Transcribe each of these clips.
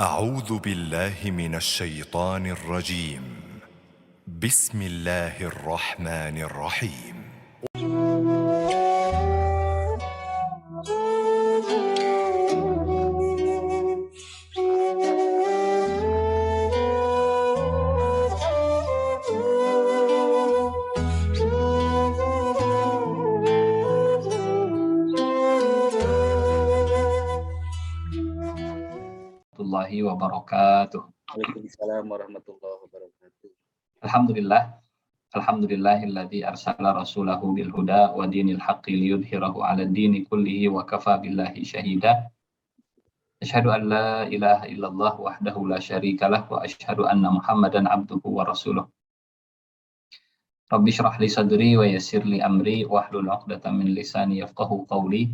أعوذ بالله من الشيطان الرجيم. بسم الله الرحمن الرحيم. Warahmatullahi wabarakatuh. Waalaikumsalam warahmatullahi wabarakatuh. Alhamdulillahilladzi arsala rasulahu bil huda wa dinil haqqi liyudhhirahu 'ala dini kullihi wa kafa billahi syahida. Asyhadu an la ilaha illallah wahdahu la syarikalah wa asyhadu anna Muhammadan abduhu wa rasuluh. Rabbi shrah li sadri wa yassir li amri wahlul 'uqdatam min lisani yafqahu qawli.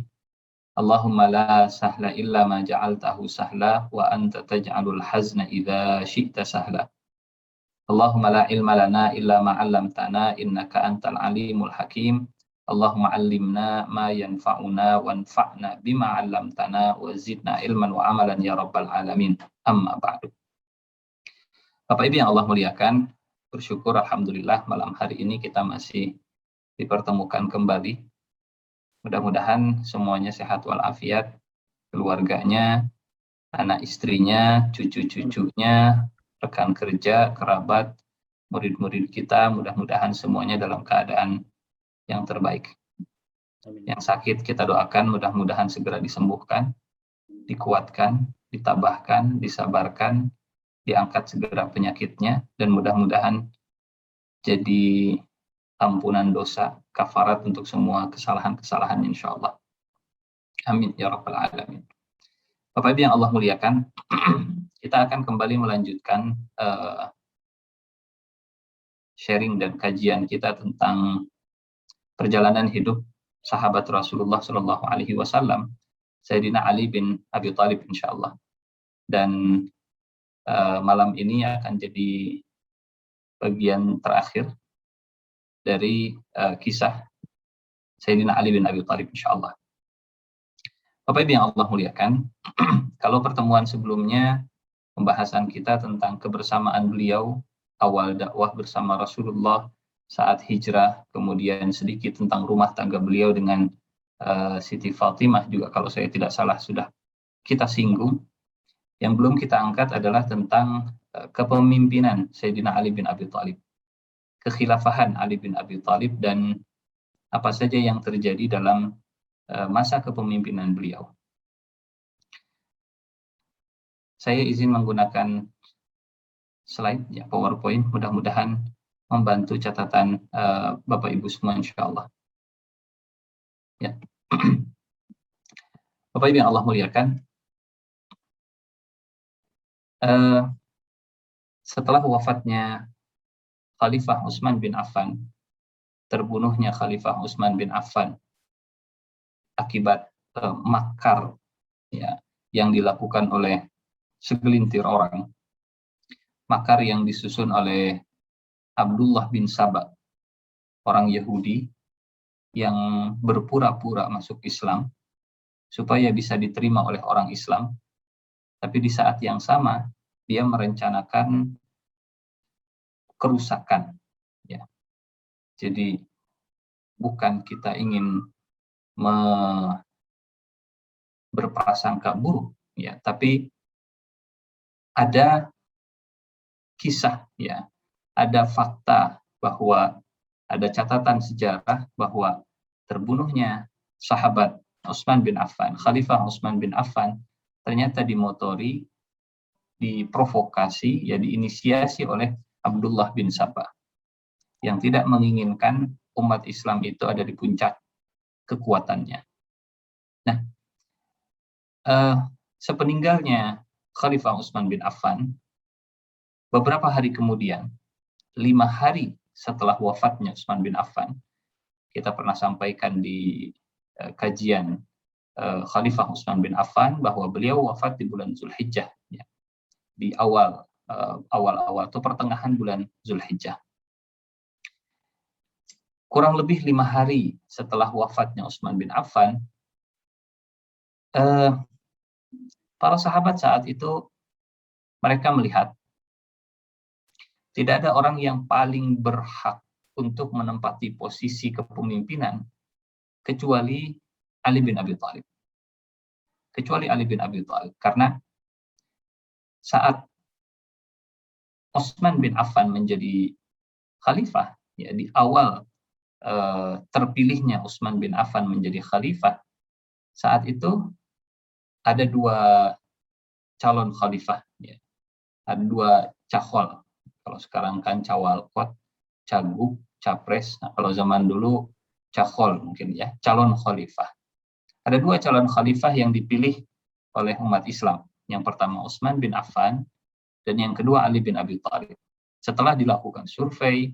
Allahumma la sahla illa ma ja'altahu sahla wa anta taj'alul hazna idza syi'ta sahla. Allahumma la ilma lana illa ma 'allamtana innaka antal alimul hakim. Allahumma 'allimna ma yanfa'una wanfa'na bima 'allamtana wa zidna ilman wa amalan ya rabbal alamin. Amma ba'du. Bapak Ibu yang Allah muliakan, bersyukur alhamdulillah malam hari ini kita masih dipertemukan kembali. Mudah-mudahan semuanya sehat walafiat, keluarganya, anak istrinya, cucu-cucunya, rekan kerja, kerabat, murid-murid kita, mudah-mudahan semuanya dalam keadaan yang terbaik. Amin. Yang sakit kita doakan mudah-mudahan segera disembuhkan, dikuatkan, ditabahkan, disabarkan, diangkat segera penyakitnya, dan mudah-mudahan jadi ampunan dosa, kafarat untuk semua kesalahan-kesalahan insyaallah. Amin ya rabbal alamin. Bapak Ibu yang Allah muliakan, kita akan kembali melanjutkan sharing dan kajian kita tentang perjalanan hidup sahabat Rasulullah Shallallahu Alaihi Wasallam, Sayyidina Ali bin Abi Thalib insyaallah. Dan malam ini akan jadi bagian terakhir dari kisah Sayyidina Ali bin Abi Thalib insyaallah. Bapak Ibu yang Allah muliakan, kalau pertemuan sebelumnya pembahasan kita tentang kebersamaan beliau awal dakwah bersama Rasulullah saat hijrah, kemudian sedikit tentang rumah tangga beliau dengan Siti Fatimah juga kalau saya tidak salah sudah kita singgung. Yang belum kita angkat adalah tentang kepemimpinan Sayyidina Ali bin Abi Thalib, kekhilafahan Ali bin Abi Thalib, dan apa saja yang terjadi dalam masa kepemimpinan beliau. Saya izin menggunakan slide ya, PowerPoint, mudah-mudahan membantu catatan Bapak Ibu semua insyaallah. Ya. Bapak Ibu yang Allah muliakan, setelah wafatnya Khalifah Utsman bin Affan, terbunuhnya Khalifah Utsman bin Affan akibat makar ya yang dilakukan oleh segelintir orang, makar yang disusun oleh Abdullah bin Saba, orang Yahudi yang berpura-pura masuk Islam supaya bisa diterima oleh orang Islam, tapi di saat yang sama dia merencanakan kerusakan ya. Jadi bukan kita ingin berprasangka buruk ya, tapi ada kisah ya, ada fakta bahwa ada catatan sejarah bahwa terbunuhnya sahabat Utsman bin Affan, Khalifah Utsman bin Affan, ternyata dimotori, diprovokasi ya, diinisiasi oleh Abdullah bin Saba yang tidak menginginkan umat Islam itu ada di puncak kekuatannya. Nah, sepeninggalnya Khalifah Utsman bin Affan, beberapa hari kemudian, 5 hari setelah wafatnya Utsman bin Affan, kita pernah sampaikan di kajian Khalifah Utsman bin Affan bahwa beliau wafat di bulan Zulhijjah ya, di awal atau pertengahan bulan Zulhijjah. Kurang lebih 5 hari setelah wafatnya Utsman bin Affan, para sahabat saat itu mereka melihat tidak ada orang yang paling berhak untuk menempati posisi kepemimpinan kecuali Ali bin Abi Thalib. Kecuali Ali bin Abi Thalib. Karena saat Utsman bin Affan menjadi khalifah, ya di awal terpilihnya Utsman bin Affan menjadi khalifah, saat itu ada dua calon khalifah, ya. Ada dua cahol. Kalau sekarang kan cawalkot, cagup, capres. Nah, kalau zaman dulu cahol mungkin ya, calon khalifah. Ada dua calon khalifah yang dipilih oleh umat Islam. Yang pertama Utsman bin Affan dan yang kedua Ali bin Abi Thalib. Setelah dilakukan survei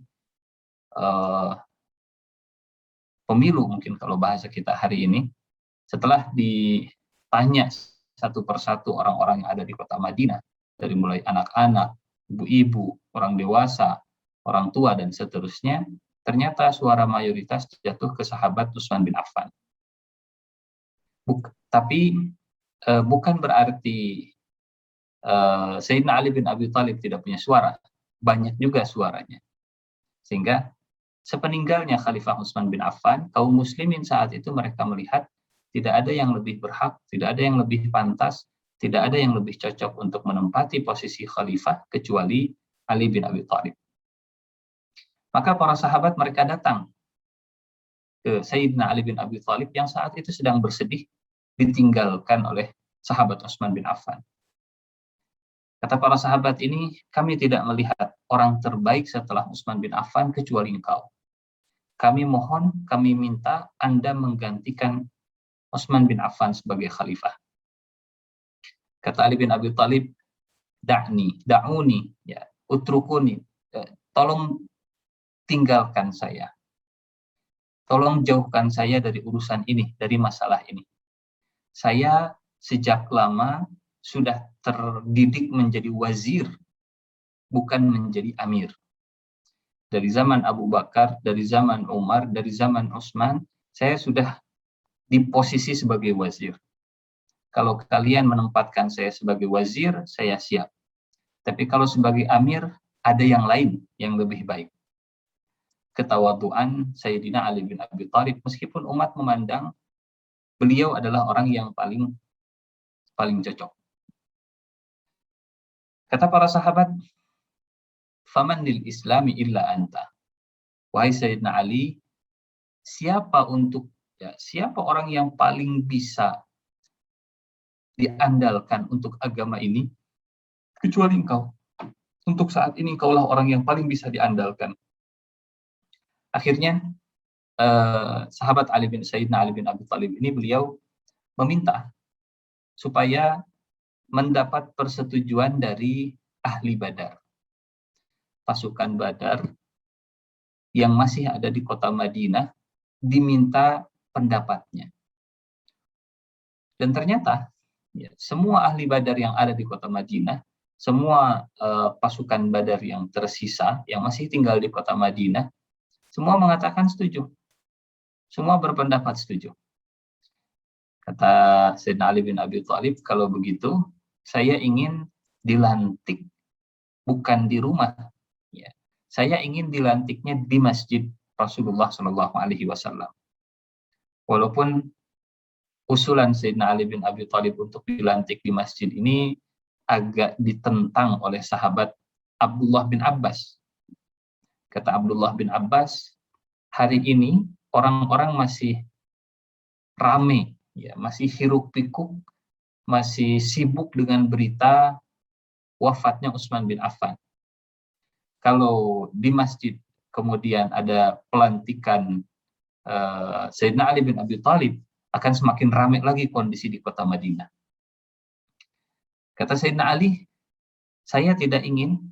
pemilu mungkin kalau bahasa kita hari ini, setelah ditanya satu persatu orang-orang yang ada di kota Madinah, dari mulai anak-anak, ibu-ibu, orang dewasa, orang tua, dan seterusnya, ternyata suara mayoritas jatuh ke sahabat Utsman bin Affan. Tapi bukan berarti Sayyidina Ali bin Abi Thalib tidak punya suara. Banyak juga suaranya. Sehingga sepeninggalnya Khalifah Utsman bin Affan, kaum muslimin saat itu mereka melihat tidak ada yang lebih berhak, tidak ada yang lebih pantas, tidak ada yang lebih cocok untuk menempati posisi khalifah kecuali Ali bin Abi Thalib. Maka para sahabat mereka datang ke Sayyidina Ali bin Abi Thalib yang saat itu sedang bersedih ditinggalkan oleh sahabat Utsman bin Affan. Kata para sahabat ini, kami tidak melihat orang terbaik setelah Utsman bin Affan kecuali engkau. Kami mohon, kami minta Anda menggantikan Utsman bin Affan sebagai khalifah. Kata Ali bin Abi Thalib, da'uni, ya, utrukuni, tolong tinggalkan saya. Tolong jauhkan saya dari urusan ini, dari masalah ini. Saya sejak lama sudah terdidik menjadi wazir, bukan menjadi amir. Dari zaman Abu Bakar, dari zaman Umar, dari zaman Utsman, saya sudah di posisi sebagai wazir. Kalau kalian menempatkan saya sebagai wazir, saya siap. Tapi kalau sebagai amir, ada yang lain yang lebih baik. Ketawaduan Sayyidina Ali bin Abi Thalib, meskipun umat memandang beliau adalah orang yang paling cocok. Kata para sahabat, faman lil islami illa anta. Wahai Sayyidina Ali, siapa orang yang paling bisa diandalkan untuk agama ini kecuali engkau. Untuk saat ini engkaulah orang yang paling bisa diandalkan. Akhirnya sahabat Sayyidina Ali bin Abi Thalib ini beliau meminta supaya mendapat persetujuan dari ahli Badar. Pasukan Badar yang masih ada di kota Madinah diminta pendapatnya. Dan ternyata ya, semua ahli Badar yang ada di kota Madinah, semua pasukan Badar yang tersisa, yang masih tinggal di kota Madinah, semua mengatakan setuju. Semua berpendapat setuju. Kata Sayyidina Ali bin Abi Thalib, kalau begitu, saya ingin dilantik bukan di rumah. Ya. Saya ingin dilantiknya di masjid Rasulullah SAW. Walaupun usulan Sayyidina Ali bin Abi Thalib untuk dilantik di masjid ini agak ditentang oleh sahabat Abdullah bin Abbas. Kata Abdullah bin Abbas, hari ini orang-orang masih rame, ya, masih hiruk pikuk, masih sibuk dengan berita wafatnya Utsman bin Affan. Kalau di masjid kemudian ada pelantikan Sayyidina Ali bin Abi Thalib, akan semakin ramai lagi kondisi di kota Madinah. Kata Sayyidina Ali, saya tidak ingin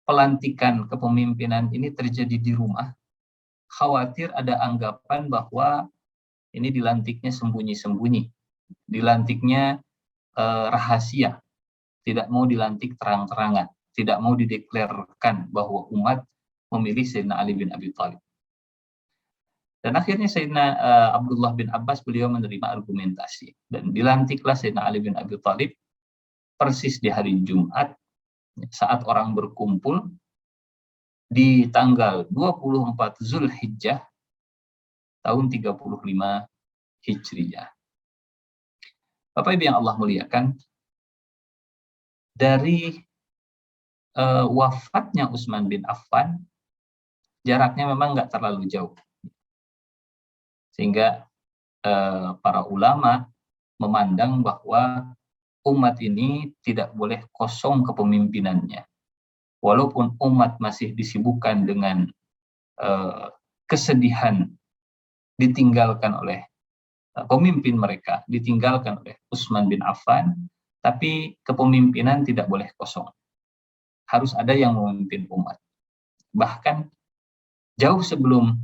pelantikan kepemimpinan ini terjadi di rumah. Khawatir ada anggapan bahwa ini dilantiknya sembunyi-sembunyi, dilantiknya rahasia, tidak mau dilantik terang-terangan, tidak mau dideklarkan bahwa umat memilih Sayyidina Ali bin Abi Thalib. Dan akhirnya Sayyidina Abdullah bin Abbas beliau menerima argumentasi dan dilantiklah Sayyidina Ali bin Abi Thalib persis di hari Jumat saat orang berkumpul di tanggal 24 Zulhijjah tahun 35 Hijriyah. Bapak Ibu yang Allah muliakan, dari wafatnya Utsman bin Affan, jaraknya memang nggak terlalu jauh. Sehingga para ulama memandang bahwa umat ini tidak boleh kosong kepemimpinannya. Walaupun umat masih disibukkan dengan kesedihan ditinggalkan oleh pemimpin mereka, ditinggalkan oleh Utsman bin Affan, tapi kepemimpinan tidak boleh kosong. Harus ada yang memimpin umat. Bahkan jauh sebelum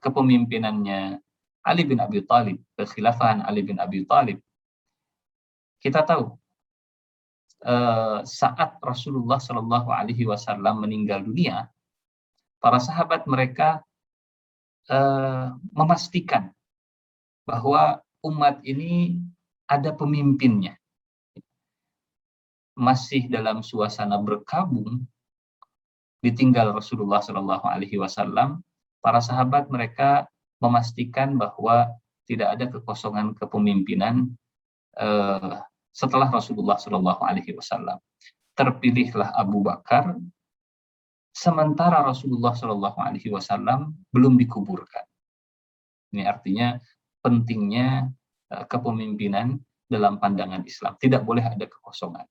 kepemimpinannya Ali bin Abi Thalib, kekhilafahan Ali bin Abi Thalib, kita tahu saat Rasulullah Shallallahu Alaihi Wasallam meninggal dunia, para sahabat mereka memastikan bahwa umat ini ada pemimpinnya. Masih dalam suasana berkabung, ditinggal Rasulullah Shallallahu Alaihi Wasallam, para sahabat mereka memastikan bahwa tidak ada kekosongan kepemimpinan setelah Rasulullah Shallallahu Alaihi Wasallam. Terpilihlah Abu Bakar, sementara Rasulullah Shallallahu Alaihi Wasallam belum dikuburkan. Ini artinya pentingnya kepemimpinan dalam pandangan Islam. Tidak boleh ada kekosongan.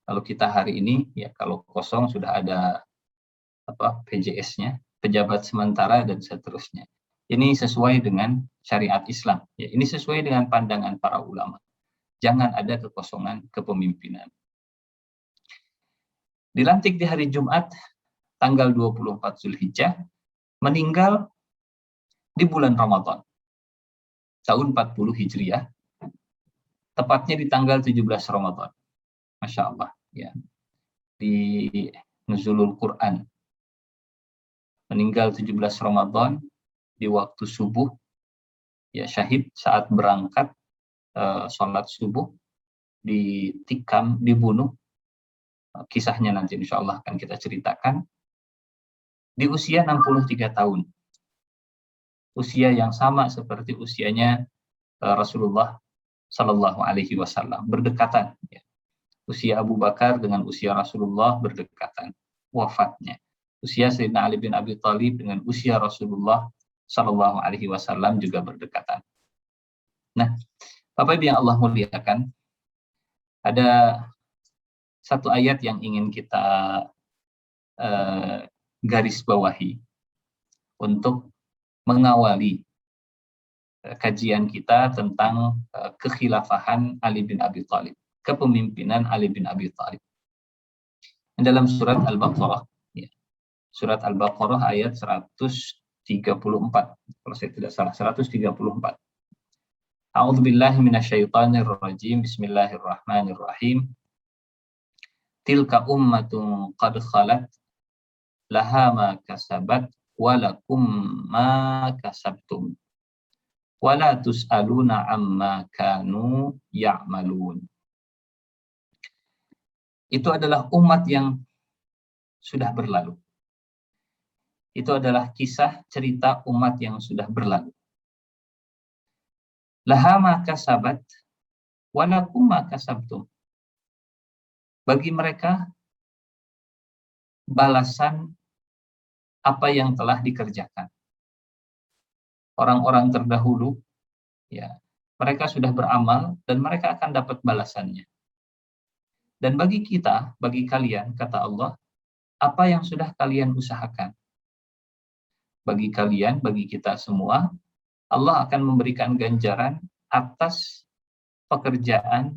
Kalau kita hari ini, ya kalau kosong sudah ada PJS-nya, pejabat sementara dan seterusnya. Ini sesuai dengan syariat Islam. Ya, ini sesuai dengan pandangan para ulama. Jangan ada kekosongan kepemimpinan. Dilantik di hari Jumat, tanggal 24 Zulhijjah, meninggal di bulan Ramadan, tahun 40 Hijriah, tepatnya di tanggal 17 Ramadan. Masya Allah, ya. Di Nuzulul Quran. Meninggal 17 Ramadan di waktu subuh, ya syahid saat berangkat sholat subuh, ditikam, dibunuh. Kisahnya nanti insya Allah akan kita ceritakan. Di usia 63 tahun. Usia yang sama seperti usianya Rasulullah Sallallahu Alaihi Wasallam, berdekatan. Ya. Usia Abu Bakar dengan usia Rasulullah berdekatan wafatnya. Usia Sayyidina Ali bin Abi Thalib dengan usia Rasulullah Sallallahu Alaihi Wasallam juga berdekatan. Nah, Bapak Ibu yang Allah muliakan, ada satu ayat yang ingin kita garis bawahi untuk mengawali kajian kita tentang kekhilafahan Ali bin Abi Thalib, kepemimpinan Ali bin Abi Thalib. Dalam surat Al-Baqarah, ya, surat Al-Baqarah ayat 134, kalau saya tidak salah, 134. A'udzubillahi minasyaitonirrajim. Bismillahirrahmanirrahim. Tilka ummatun qad khalat laha ma kasabat wa lakum ma kasabtum wa la tus'aluna amma kanu ya'malun. Itu adalah umat yang sudah berlalu. Itu adalah kisah cerita umat yang sudah berlalu. Laha ma kasabat wa lakum ma kasabtum. Bagi mereka balasan apa yang telah dikerjakan. Orang-orang terdahulu, ya, mereka sudah beramal dan mereka akan dapat balasannya. Dan bagi kita, bagi kalian, kata Allah, apa yang sudah kalian usahakan? Bagi kalian, bagi kita semua, Allah akan memberikan ganjaran atas pekerjaan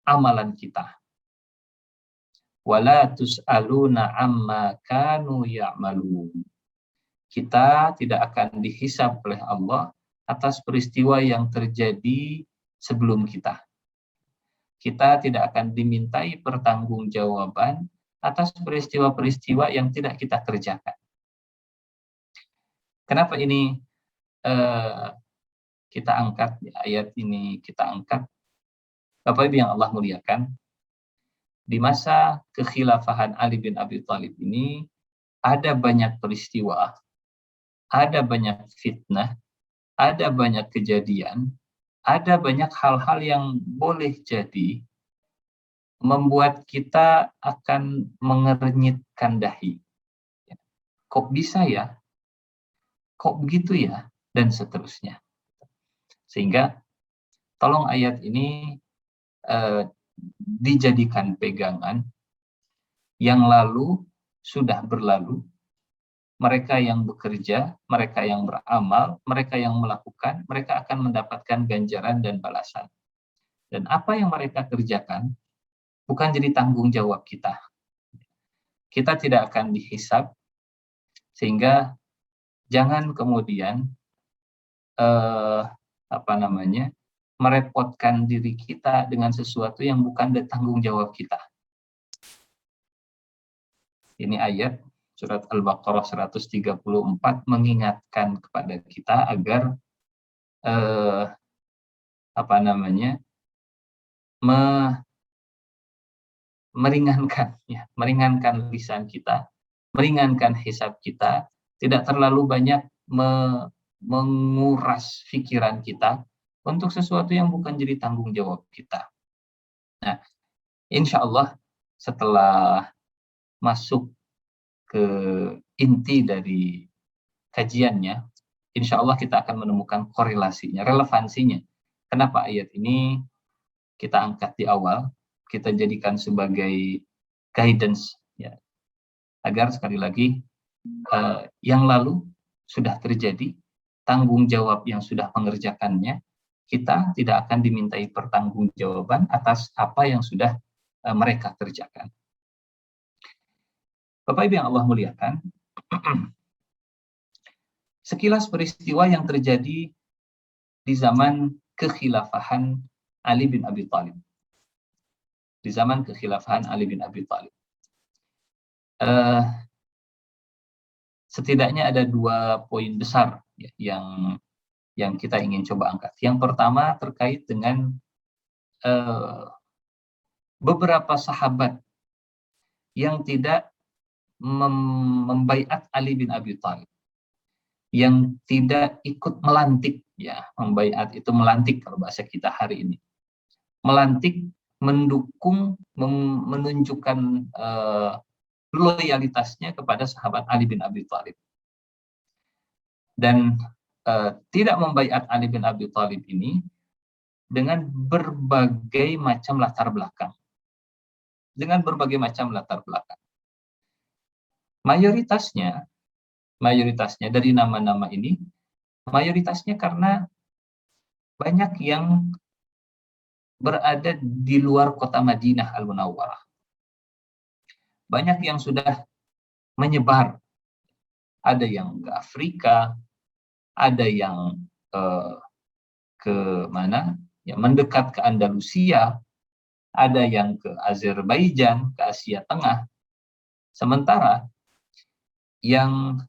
amalan kita. Wala tus'aluna amma kanu ya'malun. Kita tidak akan dihisab oleh Allah atas peristiwa yang terjadi sebelum kita. Kita tidak akan dimintai pertanggungjawaban atas peristiwa-peristiwa yang tidak kita kerjakan. Kenapa ini kita angkat, ayat ini kita angkat? Bapak Ibu yang Allah muliakan, di masa kekhilafahan Ali bin Abi Thalib ini ada banyak peristiwa, ada banyak fitnah, ada banyak kejadian, ada banyak hal-hal yang boleh jadi membuat kita akan mengernyitkan dahi. Kok bisa ya? Kok begitu ya? Dan seterusnya. Sehingga tolong ayat ini dijadikan pegangan. Yang lalu sudah berlalu. Mereka yang bekerja, mereka yang beramal, mereka yang melakukan, mereka akan mendapatkan ganjaran dan balasan. Dan apa yang mereka kerjakan bukan jadi tanggung jawab kita. Kita tidak akan dihisab, sehingga jangan kemudian merepotkan diri kita dengan sesuatu yang bukan tanggung jawab kita. Ini ayat surat Al-Baqarah 134 mengingatkan kepada kita agar meringankan lisan kita, meringankan hisab kita, tidak terlalu banyak menguras pikiran kita untuk sesuatu yang bukan jadi tanggung jawab kita. Nah, insya Allah setelah masuk ke inti dari kajiannya, insya Allah kita akan menemukan korelasinya, relevansinya. Kenapa ayat ini kita angkat di awal, kita jadikan sebagai guidance, ya, agar sekali lagi yang lalu sudah terjadi, tanggung jawab yang sudah mengerjakannya, kita tidak akan dimintai pertanggungjawaban atas apa yang sudah mereka kerjakan. Bapak Ibu yang Allah muliakan, sekilas peristiwa yang terjadi di zaman kekhilafahan Ali bin Abi Thalib. Di zaman kekhilafahan Ali bin Abi Thalib. Setidaknya ada 2 poin besar ya, yang kita ingin coba angkat. Yang pertama terkait dengan beberapa sahabat yang tidak membaiat Ali bin Abi Thalib, yang tidak ikut melantik, ya, membaiat itu melantik kalau bahasa kita hari ini, melantik, mendukung, menunjukkan loyalitasnya kepada sahabat Ali bin Abi Thalib, dan tidak membaiat Ali bin Abi Thalib ini dengan berbagai macam latar belakang, mayoritasnya dari nama-nama ini, mayoritasnya karena banyak yang berada di luar kota Madinah Al-Munawwarah. Banyak yang sudah menyebar. Ada yang ke Afrika, ada yang ke mana? Ya, mendekat ke Andalusia, ada yang ke Azerbaijan, ke Asia Tengah. Sementara yang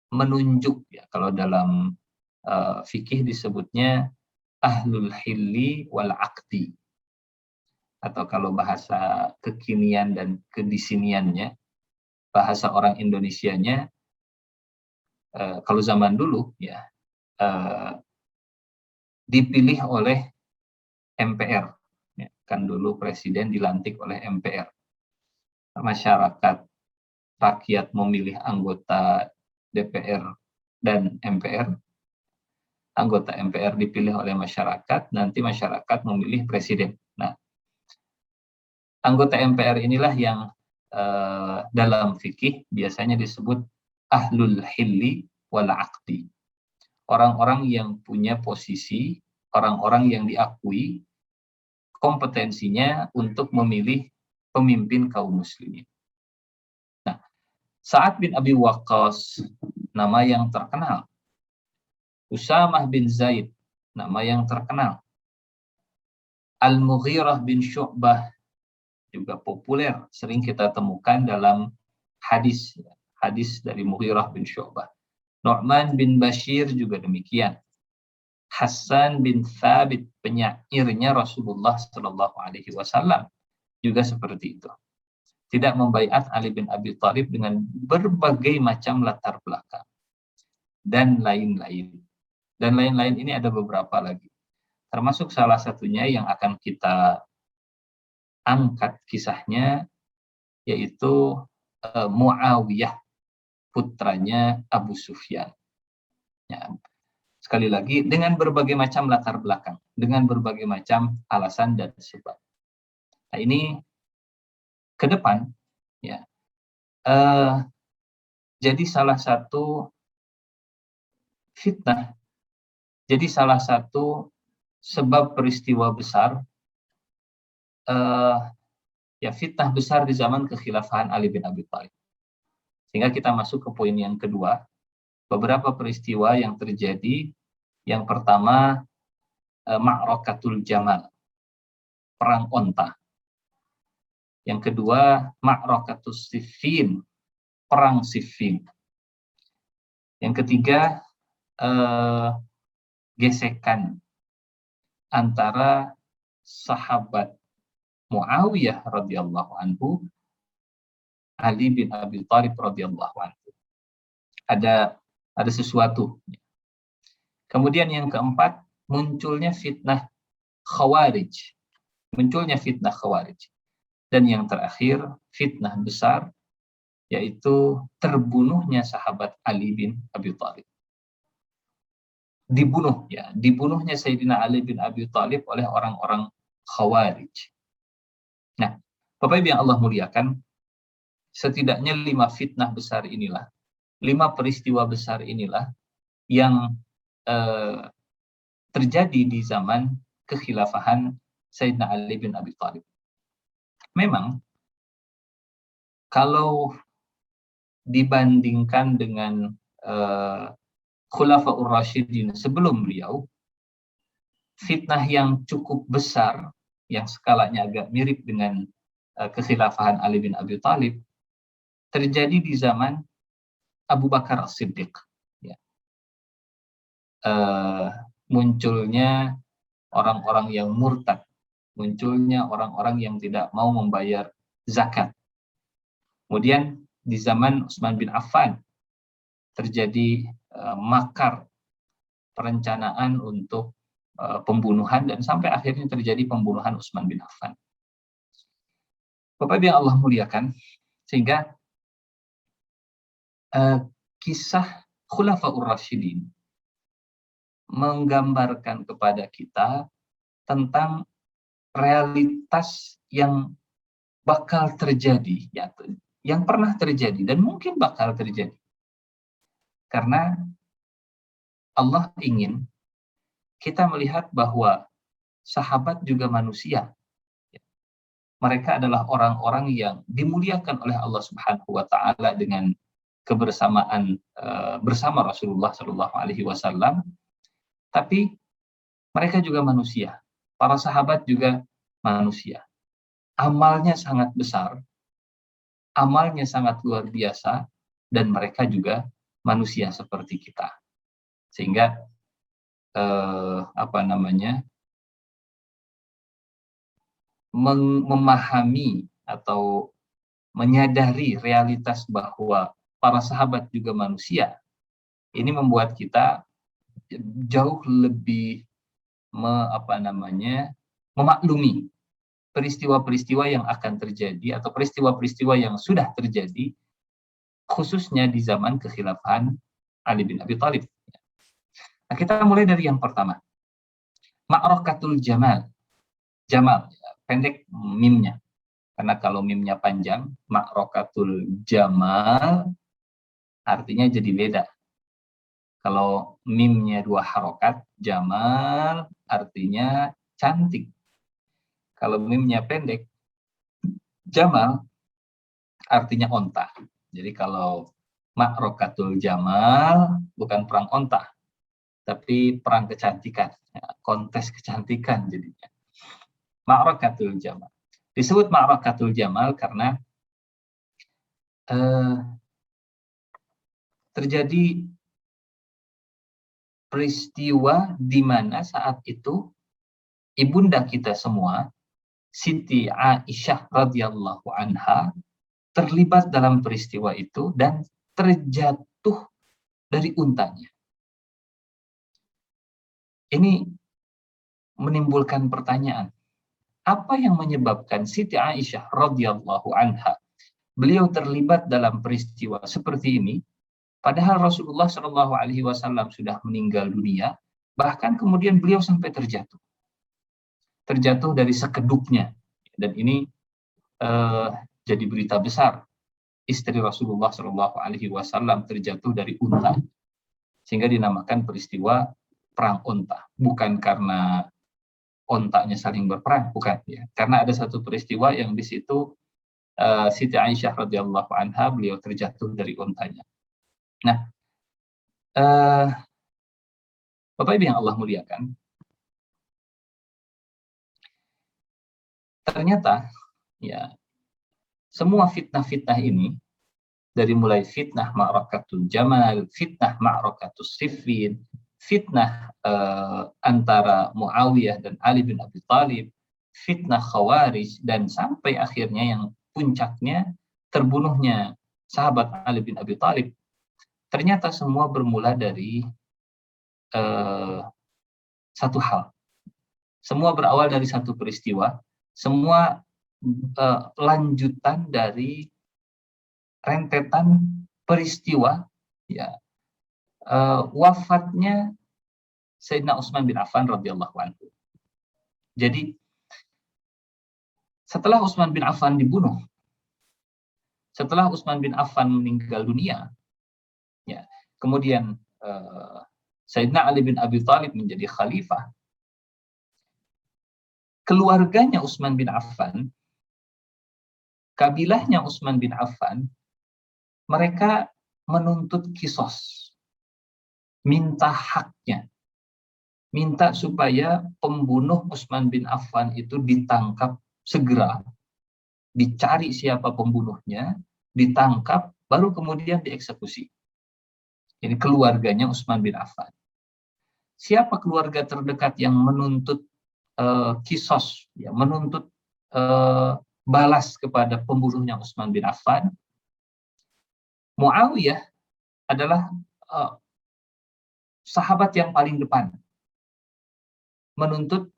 menunjuk, ya, kalau dalam fikih disebutnya ahlul hilli wal aqdi, atau kalau bahasa kekinian dan kedisiniannya, bahasa orang Indonesianya, kalau zaman dulu, ya, dipilih oleh MPR, ya, kan dulu presiden dilantik oleh MPR. Masyarakat, rakyat memilih anggota DPR dan MPR. Anggota MPR dipilih oleh masyarakat, nanti masyarakat memilih presiden. Nah, anggota MPR inilah yang dalam fikih biasanya disebut ahlul hilli wal aqdi. Orang-orang yang punya posisi, orang-orang yang diakui kompetensinya untuk memilih pemimpin kaum muslimin. Nah, Sa'ad bin Abi Waqqas, nama yang terkenal. Usamah bin Zaid, nama yang terkenal. Al-Mughirah bin Syu'bah, juga populer, sering kita temukan dalam hadis dari Mughirah bin Syu'bah. Nu'man bin Bashir juga demikian. Hasan bin Thabit, penyairnya Rasulullah Shallallahu Alaihi Wasallam, juga seperti itu. Tidak membaiat Ali bin Abi Thalib dengan berbagai macam latar belakang dan lain-lain. Dan lain-lain ini ada beberapa lagi. Termasuk salah satunya yang akan kita angkat kisahnya, yaitu Muawiyah, putranya Abu Sufyan. Ya, sekali lagi, dengan berbagai macam latar belakang, dengan berbagai macam alasan dan sebab. Nah, ini ke depan, ya, jadi salah satu fitnah, jadi salah satu sebab peristiwa besar, ya, fitnah besar di zaman kekhilafahan Ali bin Abi Thalib. Sehingga kita masuk ke poin yang kedua, beberapa peristiwa yang terjadi. Yang pertama, Ma'rakatul Jamal, perang onta. Yang kedua, Ma'rakatus Siffin, perang Siffin. Yang ketiga, gesekan antara sahabat Muawiyah radhiyallahu anhu, Ali bin Abi Thalib radhiyallahu anhu. Ada sesuatu. Kemudian yang keempat, munculnya fitnah Khawarij. Dan yang terakhir, fitnah besar, yaitu terbunuhnya sahabat Ali bin Abi Thalib. Dibunuhnya Sayyidina Ali bin Abi Thalib oleh orang-orang Khawarij. Nah, Bapak Ibu yang Allah muliakan, setidaknya 5 fitnah besar inilah, 5 peristiwa besar inilah yang terjadi di zaman kekhilafahan Sayyidina Ali bin Abi Thalib. Memang kalau dibandingkan dengan Khulafaur Rasyidin sebelum beliau, fitnah yang cukup besar, yang skalanya agak mirip dengan kekhilafahan Ali bin Abi Thalib, terjadi di zaman Abu Bakar As-Siddiq. Ya. Munculnya orang-orang yang murtad, munculnya orang-orang yang tidak mau membayar zakat. Kemudian di zaman Utsman bin Affan terjadi makar, perencanaan untuk pembunuhan, dan sampai akhirnya terjadi pembunuhan Utsman bin Affan. Bapak yang Allah muliakan, sehingga kisah Khulafaur Rasyidin menggambarkan kepada kita tentang realitas yang bakal terjadi, yang pernah terjadi dan mungkin bakal terjadi. Karena Allah ingin kita melihat bahwa sahabat juga manusia. Mereka adalah orang-orang yang dimuliakan oleh Allah Subhanahu wa taala dengan kebersamaan bersama Rasulullah Shallallahu alaihi wasallam. Tapi mereka juga manusia. Para sahabat juga manusia. Amalnya sangat besar, amalnya sangat luar biasa, dan mereka juga manusia seperti kita. Sehingga memahami atau menyadari realitas bahwa para sahabat juga manusia, ini membuat kita jauh lebih memaklumi peristiwa-peristiwa yang akan terjadi atau peristiwa-peristiwa yang sudah terjadi, khususnya di zaman kekhilafahan Ali bin Abi Thalib. Nah, kita mulai dari yang pertama, Ma'rakatul Jamal. Jamal, pendek mimnya. Karena kalau mimnya panjang, Ma'rakatul Jamal artinya jadi beda. Kalau mimnya 2 harokat, Jamal artinya cantik. Kalau mimnya pendek, Jamal artinya onta. Jadi kalau Ma'rakatul Jamal bukan perang onta, tapi perang kecantikan, kontes kecantikan jadinya. Ma'rakatul Jamal. Disebut Ma'rakatul Jamal karena terjadi peristiwa di mana saat itu ibunda kita semua, Siti Aisyah radhiyallahu anha, terlibat dalam peristiwa itu dan terjatuh dari untanya. Ini menimbulkan pertanyaan, apa yang menyebabkan Siti Aisyah radhiyallahu anha beliau terlibat dalam peristiwa seperti ini, padahal Rasulullah Shallallahu Alaihi Wasallam sudah meninggal dunia, bahkan kemudian beliau sampai terjatuh dari sekedupnya, dan ini jadi berita besar. Istri Rasulullah Shallallahu Alaihi Wasallam terjatuh dari unta, sehingga dinamakan peristiwa perang unta. Bukan karena ontanya saling berperang, bukan ya. Karena ada satu peristiwa yang di situ Siti Aisyah radhiyallahu anha beliau terjatuh dari untanya. Nah, Bapak Ibu yang Allah muliakan, ternyata ya semua fitnah-fitnah ini, dari mulai fitnah Ma'rakatul Jamal, fitnah Ma'rakatul Siffin, fitnah antara Muawiyah dan Ali bin Abi Thalib, fitnah Khawarij, dan sampai akhirnya yang puncaknya terbunuhnya sahabat Ali bin Abi Thalib, ternyata semua bermula dari satu hal. Semua berawal dari satu peristiwa, semua lanjutan dari rentetan peristiwa ya wafatnya Sayyidina Utsman bin Affan radhiyallahu anhu. Jadi setelah Utsman bin Affan dibunuh, setelah Utsman bin Affan meninggal dunia, ya, kemudian Sayyidina Ali bin Abi Thalib menjadi khalifah. Keluarganya Utsman bin Affan, kabilahnya Utsman bin Affan, mereka menuntut kisos, minta haknya, minta supaya pembunuh Utsman bin Affan itu ditangkap segera, dicari siapa pembunuhnya, ditangkap, baru kemudian dieksekusi. Ini keluarganya Utsman bin Affan. Siapa keluarga terdekat yang menuntut kisos, ya, menuntut balas kepada pembunuhnya Utsman bin Affan? Muawiyah adalah sahabat yang paling depan menuntut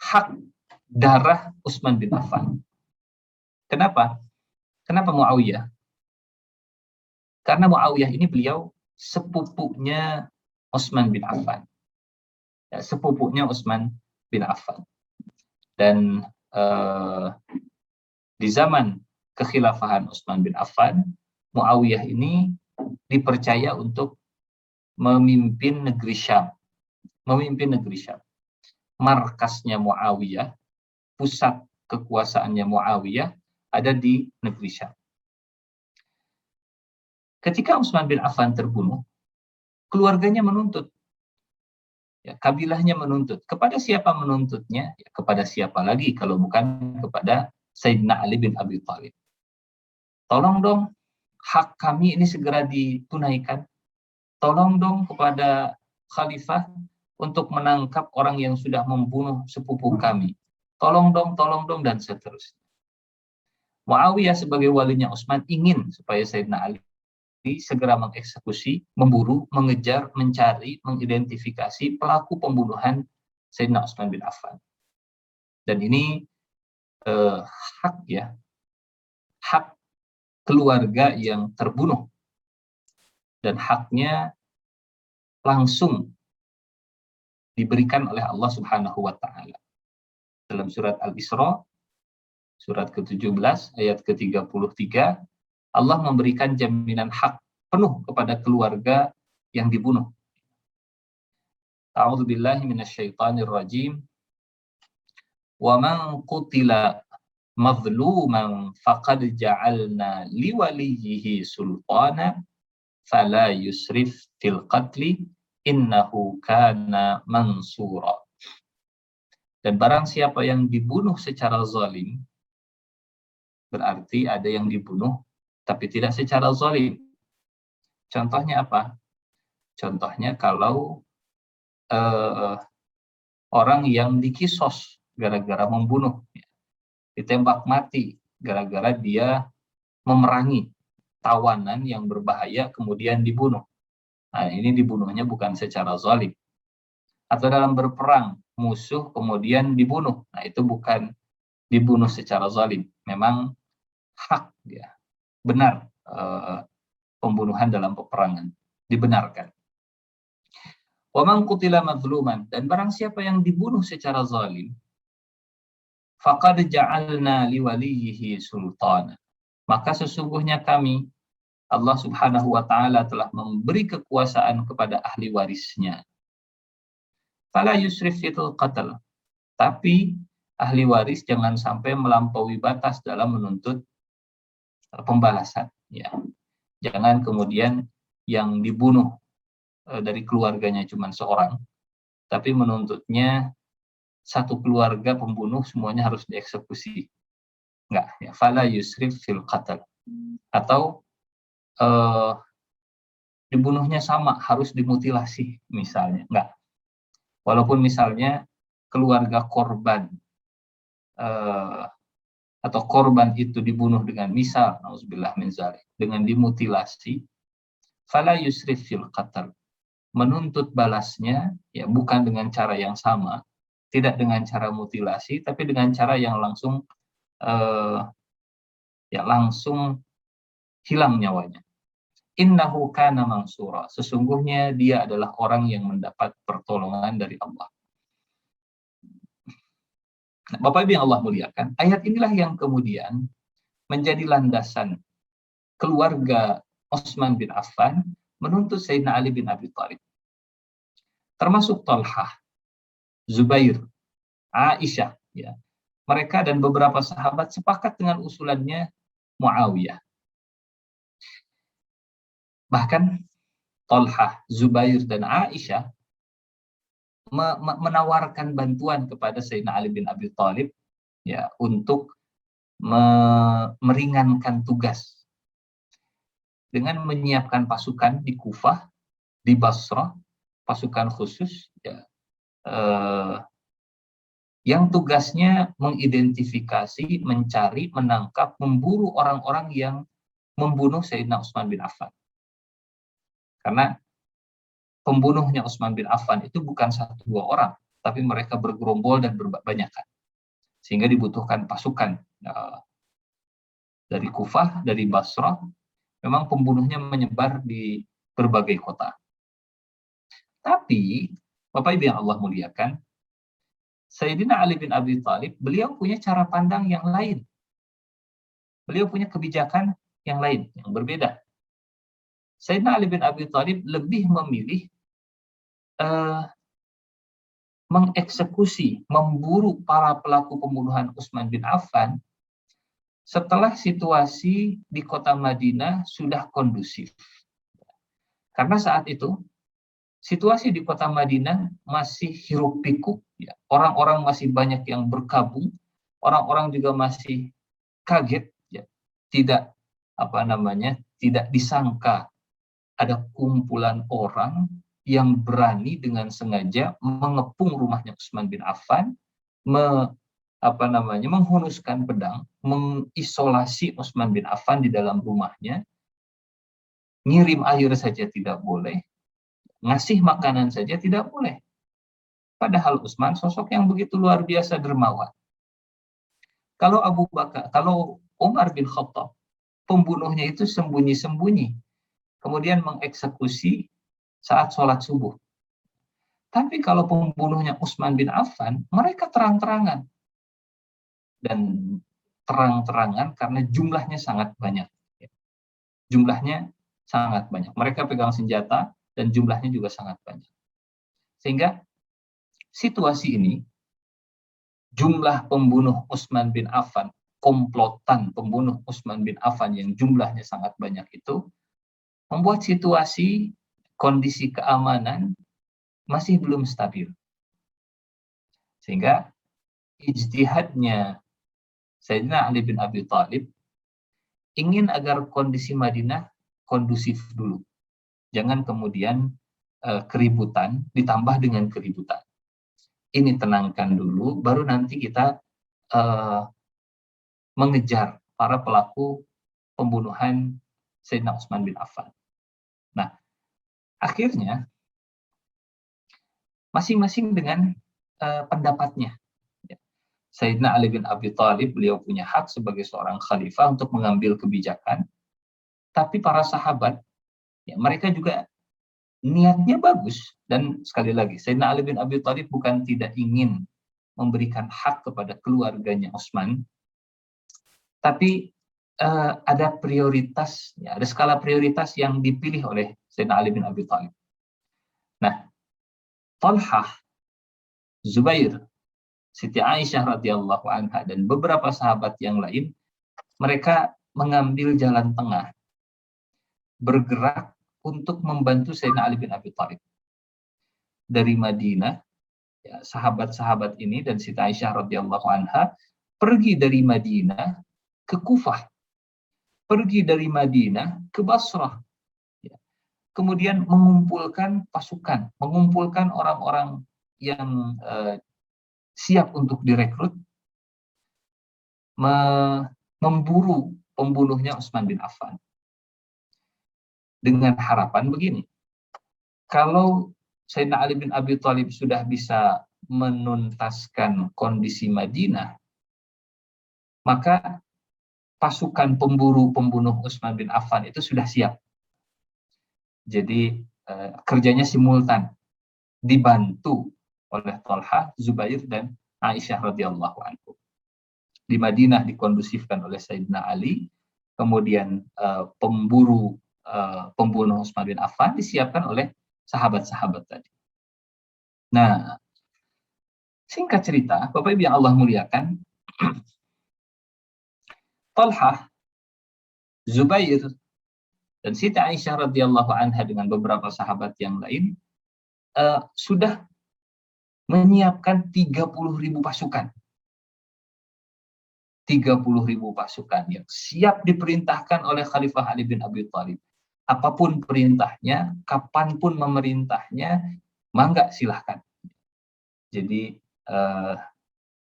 hak darah Utsman bin Affan. Kenapa? Kenapa Muawiyah? Karena Muawiyah ini beliau sepupunya Utsman bin Affan. Ya, sepupunya Utsman bin Affan. Dan di zaman kekhilafahan Utsman bin Affan, Muawiyah ini dipercaya untuk memimpin negeri Syam. Markasnya Muawiyah, pusat kekuasaannya Muawiyah ada di negeri Syam. Ketika Utsman bin Affan terbunuh, keluarganya menuntut, ya, kabilahnya menuntut. Kepada siapa menuntutnya? Ya, kepada siapa lagi kalau bukan kepada Sayyidina Ali bin Abi Thalib. Tolong dong, hak kami ini segera ditunaikan. Tolong dong kepada khalifah untuk menangkap orang yang sudah membunuh sepupu kami. Tolong dong, dan seterusnya. Muawiyah sebagai walinya Utsman ingin supaya Sayyidina Ali segera mengeksekusi, memburu, mengejar, mencari, mengidentifikasi pelaku pembunuhan Sayyidina Utsman bin Affan. Dan ini hak keluarga yang terbunuh, dan haknya langsung diberikan oleh Allah Subhanahu wa taala. Dalam surat Al-Isra, surat ke-17 ayat ke-33, Allah memberikan jaminan hak penuh kepada keluarga yang dibunuh. A'udzubillahi minasyaitonirrajim. Wa man qutila mazluman faqad ja'alna liwaliyhi sultana fala yusrif fil qatli innahu kana mansura. Dan barang siapa yang dibunuh secara zalim, berarti ada yang dibunuh tapi tidak secara zalim. Contohnya apa? Contohnya kalau orang yang dikisos gara-gara membunuh, ditembak mati gara-gara dia memerangi tawanan yang berbahaya kemudian dibunuh. Nah, ini dibunuhnya bukan secara zalim. Atau dalam berperang, musuh kemudian dibunuh. Nah, itu bukan dibunuh secara zalim. Memang hak dia. Benar pembunuhan dalam peperangan. Dibenarkan. Wa man qutila mazluman, dan barang siapa yang dibunuh secara zalim, faqad ja'alna liwaliyhi sultana, maka sesungguhnya kami, Allah Subhanahu wa taala, telah memberi kekuasaan kepada ahli warisnya. Fala yusrif fil qatl, tapi ahli waris jangan sampai melampaui batas dalam menuntut pembalasan, ya. Jangan kemudian yang dibunuh dari keluarganya cuma seorang, tapi menuntutnya satu keluarga pembunuh semuanya harus dieksekusi. Enggak, ya. Fala yusrif fil qatl. Atau dibunuhnya sama, harus dimutilasi misalnya. Enggak. Walaupun misalnya keluarga korban atau korban itu dibunuh dengan misal, nauzubillah min dzalik, dengan dimutilasi, fala yusrif fil qatl. Menuntut balasnya ya bukan dengan cara yang sama, tidak dengan cara mutilasi, tapi dengan cara yang langsung langsung hilang nyawanya. Innahu kana mansura, sesungguhnya dia adalah orang yang mendapat pertolongan dari Allah. Nah, Bapak Ibu yang Allah muliakan, ayat inilah yang kemudian menjadi landasan keluarga Utsman bin Affan menuntut Sayyidina Ali bin Abi Thalib. Termasuk Talhah, Zubair, Aisyah, ya. Mereka dan beberapa sahabat sepakat dengan usulannya Muawiyah. Bahkan Talhah, Zubair, dan Aisyah menawarkan bantuan kepada Sayyidina Ali bin Abi Thalib, ya, untuk meringankan tugas dengan menyiapkan pasukan di Kufah, di Basrah, pasukan khusus, ya, yang tugasnya mengidentifikasi, mencari, menangkap, memburu orang-orang yang membunuh Sayyidina Utsman bin Affan. Karena pembunuhnya Utsman bin Affan itu bukan satu dua orang, tapi mereka bergerombol dan berbanyakan. Sehingga dibutuhkan pasukan dari Kufah, dari Basrah. Memang pembunuhnya menyebar di berbagai kota. Tapi, Bapak Ibu yang Allah muliakan, Sayyidina Ali bin Abi Thalib, beliau punya cara pandang yang lain. Beliau punya kebijakan yang lain, yang berbeda. Sayyidina Ali bin Abi Thalib lebih memilih mengeksekusi, memburu para pelaku pembunuhan Utsman bin Affan setelah situasi di kota Madinah sudah kondusif. Karena saat itu situasi di kota Madinah masih hiruk pikuk, ya. Orang-orang masih banyak yang berkabung, orang-orang juga masih kaget, ya. Tidak tidak disangka ada kumpulan orang yang berani dengan sengaja mengepung rumahnya Utsman bin Affan, menghunuskan pedang, mengisolasi Utsman bin Affan di dalam rumahnya, ngirim air saja tidak boleh, ngasih makanan saja tidak boleh. Padahal Utsman sosok yang begitu luar biasa dermawan. Kalau Umar bin Khattab, pembunuhnya itu sembunyi-sembunyi, kemudian mengeksekusi saat sholat subuh. Tapi kalau pembunuhnya Utsman bin Affan, mereka terang-terangan. Dan terang-terangan karena jumlahnya sangat banyak. Jumlahnya sangat banyak. Mereka pegang senjata dan jumlahnya juga sangat banyak. Sehingga situasi ini, jumlah pembunuh Utsman bin Affan, komplotan pembunuh Utsman bin Affan yang jumlahnya sangat banyak itu, membuat situasi, kondisi keamanan masih belum stabil. Sehingga ijtihadnya Sayyidina Ali bin Abi Thalib ingin agar kondisi Madinah kondusif dulu. Jangan kemudian keributan ditambah dengan keributan. Ini tenangkan dulu, baru nanti kita mengejar para pelaku pembunuhan Sayyidina Utsman bin Affan. Nah, akhirnya masing-masing dengan pendapatnya. Sayyidina Ali bin Abi Thalib, beliau punya hak sebagai seorang khalifah untuk mengambil kebijakan, tapi para sahabat, ya, mereka juga niatnya bagus. Dan sekali lagi, Sayyidina Ali bin Abi Thalib bukan tidak ingin memberikan hak kepada keluarganya Utsman, tapi ada prioritas, ya, ada skala prioritas yang dipilih oleh Sayyidina Ali bin Abi Thalib. Nah, Talhah, Zubair, Siti Aisyah radhiyallahu anha dan beberapa sahabat yang lain, mereka mengambil jalan tengah, bergerak untuk membantu Sayyidina Ali bin Abi Thalib. Dari Madinah, ya, sahabat-sahabat ini dan Siti Aisyah radhiyallahu anha pergi dari Madinah ke Kufah, pergi dari Madinah ke Basrah, ya. Kemudian mengumpulkan pasukan, mengumpulkan orang-orang yang siap untuk direkrut, memburu pembunuhnya Utsman bin Affan. Dengan harapan begini, kalau Sayyidina Ali bin Abi Thalib sudah bisa menuntaskan kondisi Madinah, maka pasukan pemburu pembunuh Utsman bin Affan itu sudah siap. Jadi kerjanya simultan, dibantu oleh Talhah, Zubair, dan Aisyah radhiyallahu anhu. Di Madinah dikondusifkan oleh Sayyidina Ali, kemudian pemburu pembunuh Utsman bin Affan disiapkan oleh sahabat-sahabat tadi. Nah, singkat cerita, Bapak Ibu yang Allah muliakan, Talhah, Zubair, dan Siti Aisyah radhiyallahu anha dengan beberapa sahabat yang lain sudah menyiapkan 30.000 pasukan. 30.000 pasukan yang siap diperintahkan oleh Khalifah Ali bin Abi Thalib. Apapun perintahnya, kapanpun memerintahnya, mangga silahkan. Jadi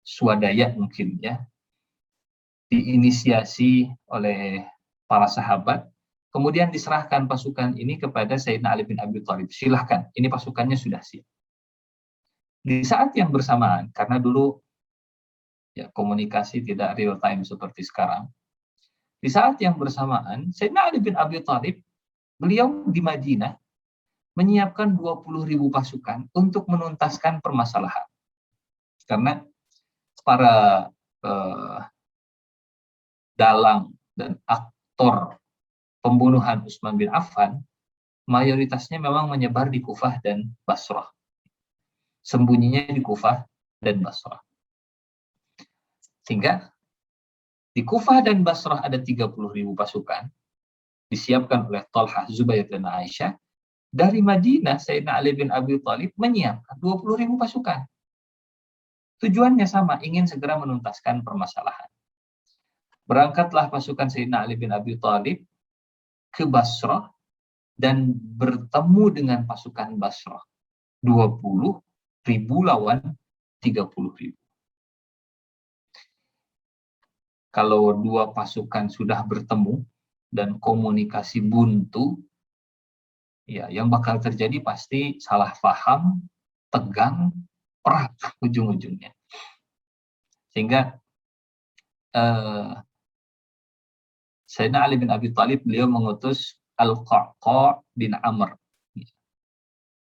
swadaya mungkin ya, diinisiasi oleh para sahabat, kemudian diserahkan pasukan ini kepada Sayyidina Ali bin Abi Thalib. Silahkan, ini pasukannya sudah siap. Di saat yang bersamaan, karena dulu ya komunikasi tidak real time seperti sekarang, di saat yang bersamaan, Sayyidina Ali bin Abi Thalib, beliau di Madinah menyiapkan 20.000 pasukan untuk menuntaskan permasalahan. Karena para dalang dan aktor pembunuhan Utsman bin Affan mayoritasnya memang menyebar di Kufah dan Basrah. Sembunyinya di Kufah dan Basrah. Sehingga di Kufah dan Basrah ada 30.000 pasukan disiapkan oleh Talhah, Zubair, dan Aisyah. Dari Madinah, Sayyidina Ali bin Abi Thalib menyiapkan 20.000 pasukan. Tujuannya sama, ingin segera menuntaskan permasalahan. Berangkatlah pasukan Sayyidina Ali bin Abi Thalib ke Basrah dan bertemu dengan pasukan Basrah. 20.000 lawan 30.000. Kalau dua pasukan sudah bertemu dan komunikasi buntu, ya yang bakal terjadi pasti salah paham, tegang, perang ujung-ujungnya. Sehingga Sayyidina Ali bin Abi Thalib, beliau mengutus Al-Qa'qa' bin Amr,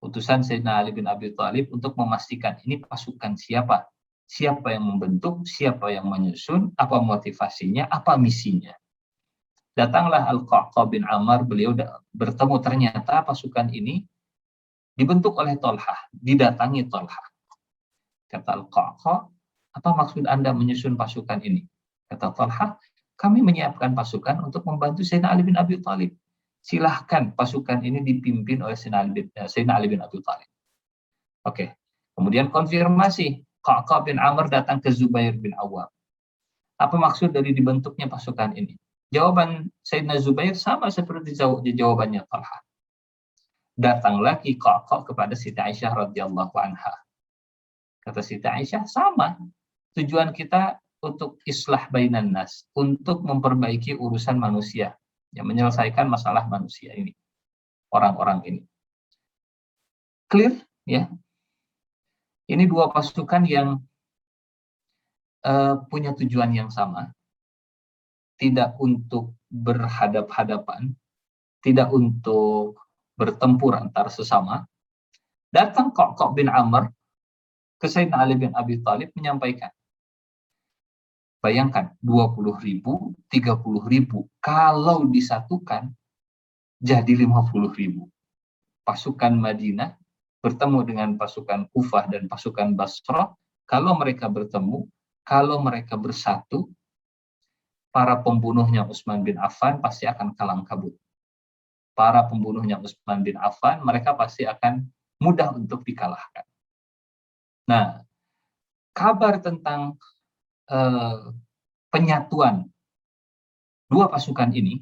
utusan Sayyidina Ali bin Abi Thalib, untuk memastikan ini pasukan siapa, siapa yang membentuk, siapa yang menyusun, apa motivasinya, apa misinya. Datanglah Al-Qa'qa' bin Amr, beliau bertemu, ternyata pasukan ini dibentuk oleh Talhah, didatangi Talhah. Kata Al-Qa'qa', apa maksud Anda menyusun pasukan ini? Kata Talhah, kami menyiapkan pasukan untuk membantu Sayyidina Ali bin Abi Thalib. Silahkan pasukan ini dipimpin oleh Sayyidina Ali bin Abi Thalib. Oke. Kemudian konfirmasi, Qa'qa' bin Amr datang ke Zubair bin Awwam. Apa maksud dari dibentuknya pasukan ini? Jawaban Sayyidina Zubair sama seperti jawabannya Talhah. datang lagi Qa'qa' kepada Siti Aisyah radhiyallahu anha. Kata Siti Aisyah, sama. Tujuan kita untuk islah bainan nas, untuk memperbaiki urusan manusia, ya, menyelesaikan masalah manusia ini, orang-orang ini. Clear, ya? Ini dua pasukan yang punya tujuan yang sama, tidak untuk berhadap-hadapan, tidak untuk bertempur antar sesama. Datang Qa'qa' bin Amr ke Sayyidina Ali bin Abi Thalib menyampaikan, bayangkan 20.000, 30.000, kalau disatukan jadi 50.000. Pasukan Madinah bertemu dengan pasukan Kufah dan pasukan Basrah, kalau mereka bertemu, kalau mereka bersatu, para pembunuhnya Utsman bin Affan pasti akan kalang kabut. Para pembunuhnya Utsman bin Affan, mereka pasti akan mudah untuk dikalahkan. Nah, kabar tentang penyatuan dua pasukan ini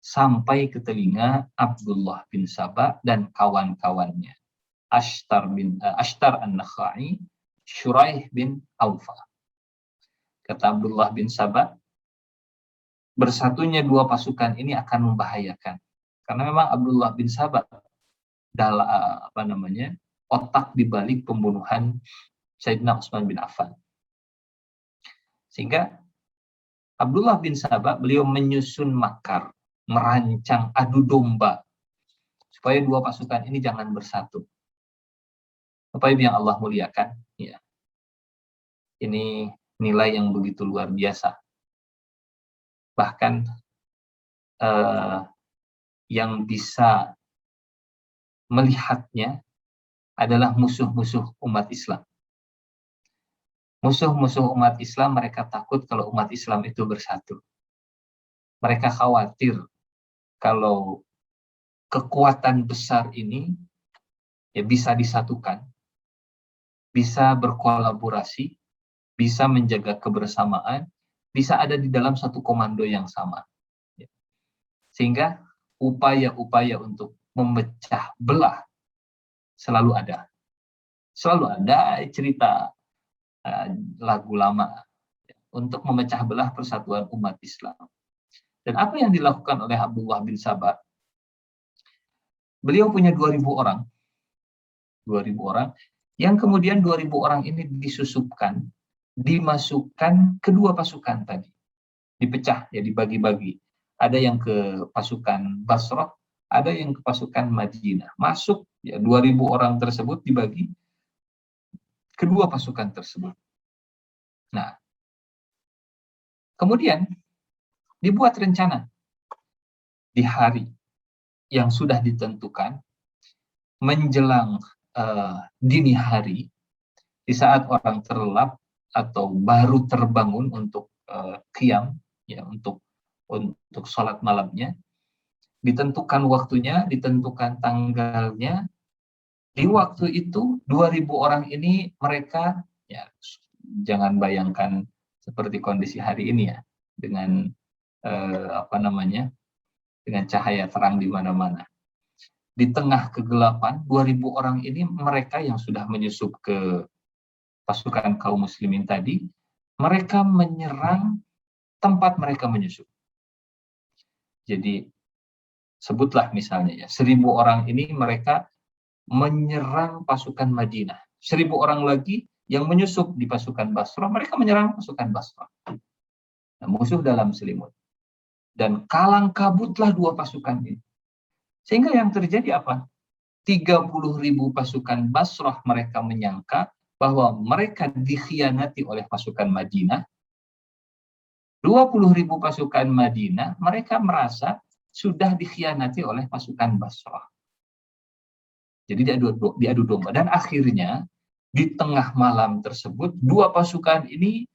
sampai ke telinga Abdullah bin Saba dan kawan-kawannya. Ashtar an-Nakhai, Shuraih bin Aufa. Kata Abdullah bin Saba, bersatunya dua pasukan ini akan membahayakan. Karena memang Abdullah bin Saba dalam otak dibalik pembunuhan Sayyidina Utsman bin Affan. Sehingga Abdullah bin Saba, beliau menyusun makar, merancang adu domba supaya dua pasukan ini jangan bersatu. Bapak Ibu yang Allah muliakan, ya. Ini nilai yang begitu luar biasa. Bahkan yang bisa melihatnya adalah musuh-musuh umat Islam. Musuh-musuh umat Islam, mereka takut kalau umat Islam itu bersatu. Mereka khawatir kalau kekuatan besar ini ya bisa disatukan, bisa berkolaborasi, bisa menjaga kebersamaan, bisa ada di dalam satu komando yang sama. Sehingga upaya-upaya untuk memecah belah selalu ada. Selalu ada cerita lagu lama untuk memecah belah persatuan umat Islam. Dan apa yang dilakukan oleh Abdullah bin Saba? Beliau punya 2.000 orang. 2.000 orang, yang kemudian 2.000 orang ini disusupkan, dimasukkan kedua pasukan tadi. Dipecah, ya, dibagi-bagi. Ada yang ke pasukan Basrah, ada yang ke pasukan Madinah. Masuk, ya, 2.000 orang tersebut dibagi kedua pasukan tersebut. Nah, kemudian dibuat rencana di hari yang sudah ditentukan, menjelang dini hari, di saat orang terlelap atau baru terbangun untuk qiyam, ya, untuk sholat malamnya, ditentukan waktunya, ditentukan tanggalnya. Di waktu itu 2.000 orang ini mereka, ya, jangan bayangkan seperti kondisi hari ini, ya, dengan dengan cahaya terang di mana-mana. Di tengah kegelapan, 2.000 orang ini mereka yang sudah menyusup ke pasukan kaum muslimin tadi, mereka menyerang tempat mereka menyusup. Jadi sebutlah misalnya, ya, 1.000 orang ini mereka menyerang pasukan Madinah. 1.000 orang lagi yang menyusup di pasukan Basrah, mereka menyerang pasukan Basrah. Nah, musuh dalam selimut. Dan kalang kabutlah dua pasukan ini. Sehingga yang terjadi apa? 30.000 pasukan Basrah mereka menyangka bahwa mereka dikhianati oleh pasukan Madinah. 20.000 pasukan Madinah mereka merasa sudah dikhianati oleh pasukan Basrah. Jadi diadu domba. Dan akhirnya di tengah malam tersebut dua pasukan ini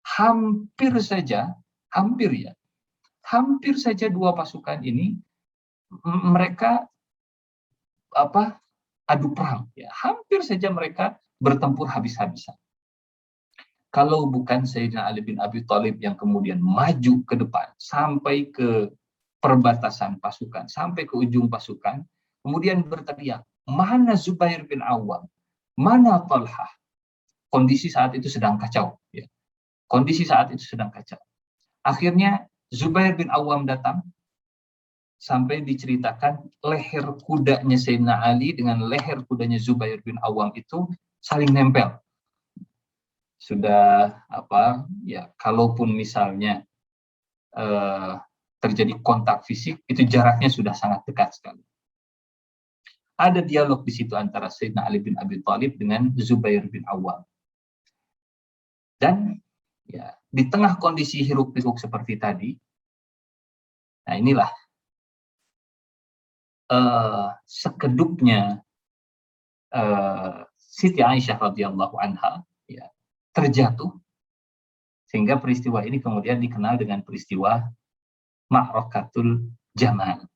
hampir saja dua pasukan ini mereka adu perang, ya. Hampir saja mereka bertempur habis-habisan. Kalau bukan Sayyidina Ali bin Abi Thalib yang kemudian maju ke depan sampai ke perbatasan pasukan, sampai ke ujung pasukan, kemudian berteriak, mana Zubair bin Awam, mana Talhah. Kondisi saat itu sedang kacau. Ya. Kondisi saat itu sedang kacau. Akhirnya Zubair bin Awam datang, sampai diceritakan leher kudanya Sayyidina Ali dengan leher kudanya Zubair bin Awam itu saling nempel. Sudah ya, kalaupun misalnya terjadi kontak fisik, itu jaraknya sudah sangat dekat sekali. Ada dialog di situ antara Sayyidina Ali bin Abi Thalib dengan Zubair bin Awam. Dan ya, di tengah kondisi hiruk-pikuk seperti tadi, nah inilah sekedupnya Siti Aisyah radhiyallahu anha ya, terjatuh, sehingga peristiwa ini kemudian dikenal dengan peristiwa Ma'rakatul Jamal.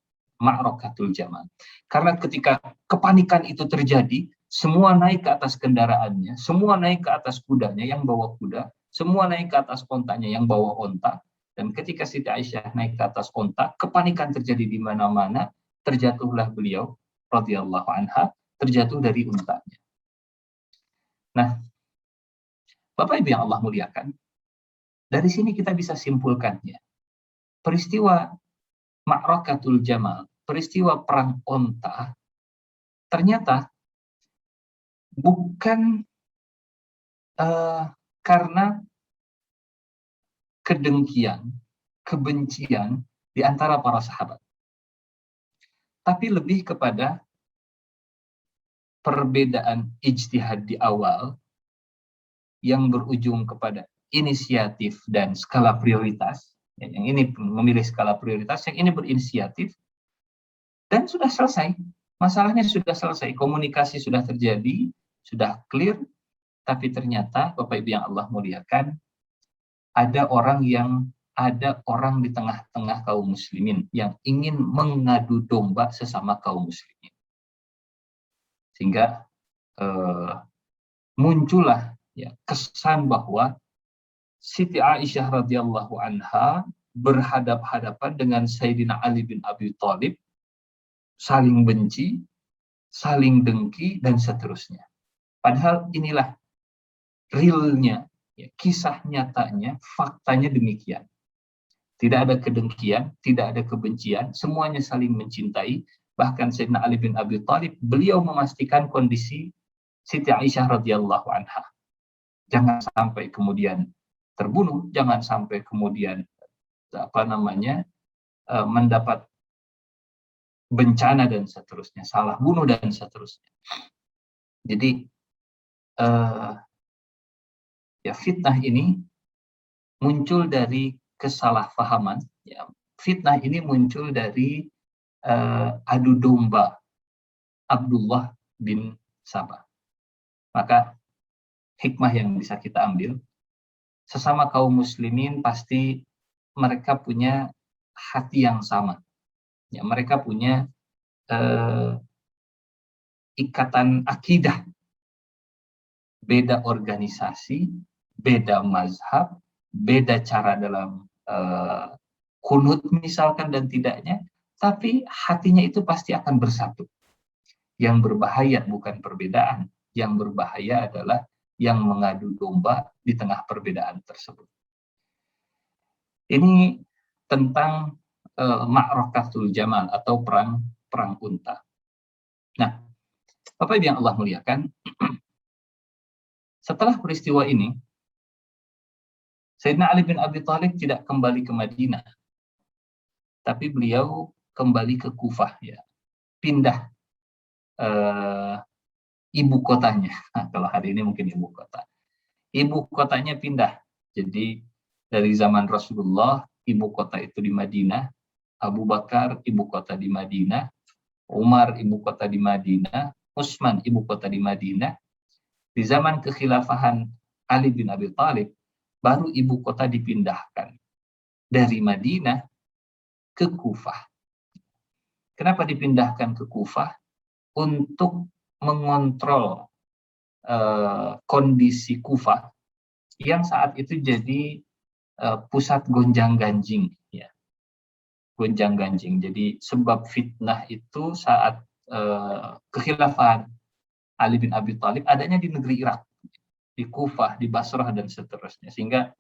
Ma'rakatul Jamal. Karena ketika kepanikan itu terjadi, semua naik ke atas kendaraannya, semua naik ke atas kudanya yang bawa kuda, semua naik ke atas ontanya yang bawa onta. Dan ketika Siti Aisyah naik ke atas onta, kepanikan terjadi di mana-mana, terjatuhlah beliau radhiyallahu anha, terjatuh dari untanya. Nah, Bapak Ibu yang Allah muliakan, dari sini kita bisa simpulkannya. Peristiwa Ma'rakatul Jamal, peristiwa perang onta, ternyata bukan karena kedengkian, kebencian di antara para sahabat, tapi lebih kepada perbedaan ijtihad di awal yang berujung kepada inisiatif dan skala prioritas. Yang ini memilih skala prioritas, yang ini berinisiatif, dan sudah selesai. Masalahnya sudah selesai, komunikasi sudah terjadi, sudah clear, tapi ternyata Bapak Ibu yang Allah muliakan, ada orang di tengah-tengah kaum muslimin yang ingin mengadu domba sesama kaum muslimin. Sehingga muncullah ya, kesan bahwa Siti Aisyah radhiyallahu anha berhadap-hadapan dengan Sayyidina Ali bin Abi Thalib, saling benci, saling dengki, dan seterusnya. Padahal inilah realnya, ya, kisah nyatanya, faktanya demikian. Tidak ada kedengkian, tidak ada kebencian, semuanya saling mencintai. Bahkan Sayyidina Ali bin Abi Thalib, beliau memastikan kondisi Siti Aisyah radhiyallahu anha. Jangan sampai kemudian terbunuh, jangan sampai kemudian mendapat bencana dan seterusnya, salah bunuh dan seterusnya. Jadi ya, fitnah ini muncul dari kesalahpahaman. Ya, fitnah ini muncul dari adu domba Abdullah bin Sabah. Maka hikmah yang bisa kita ambil, sesama kaum muslimin pasti mereka punya hati yang sama. Ya, mereka punya ikatan akidah. Beda organisasi, beda mazhab, beda cara dalam kunut misalkan dan tidaknya, tapi hatinya itu pasti akan bersatu. Yang berbahaya bukan perbedaan, yang berbahaya adalah yang mengadu domba di tengah perbedaan tersebut. Ini tentang Ma'rakatul Jamal atau perang unta. Nah, Bapak Ibu yang Allah muliakan, setelah peristiwa ini, Sayyidina Ali bin Abi Thalib tidak kembali ke Madinah, tapi beliau kembali ke Kufah, ya, pindah ibu kotanya. Nah, kalau hari ini mungkin ibu kota. Ibu kotanya pindah. Jadi dari zaman Rasulullah, ibu kota itu di Madinah, Abu Bakar ibu kota di Madinah, Umar ibu kota di Madinah, Utsman ibu kota di Madinah. Di zaman kekhilafahan Ali bin Abi Thalib, baru ibu kota dipindahkan dari Madinah ke Kufah. Kenapa dipindahkan ke Kufah? Untuk mengontrol kondisi Kufah yang saat itu jadi pusat gonjang-ganjing, ya. Gonjang-ganjing. Jadi sebab fitnah itu saat kekhilafahan Ali bin Abi Thalib adanya di negeri Irak, di Kufah, di Basrah, dan seterusnya. Sehingga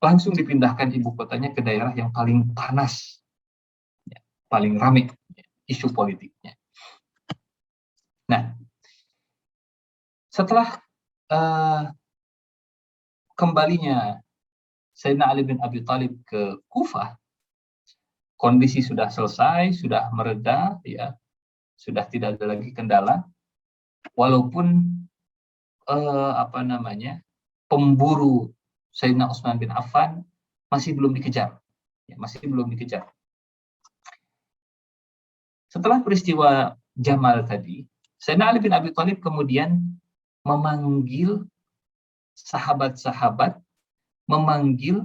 langsung dipindahkan ibu kotanya ke daerah yang paling panas, paling ramai isu politiknya. Nah, setelah kembalinya Sayyidina Ali bin Abi Thalib ke Kufah, kondisi sudah selesai, sudah mereda, ya, sudah tidak ada lagi kendala. Walaupun pemburu Sayyidina Utsman bin Affan masih belum dikejar, ya, masih belum dikejar. Setelah peristiwa Jamal tadi, Sayyidina Ali bin Abi Thalib kemudian memanggil sahabat-sahabat, memanggil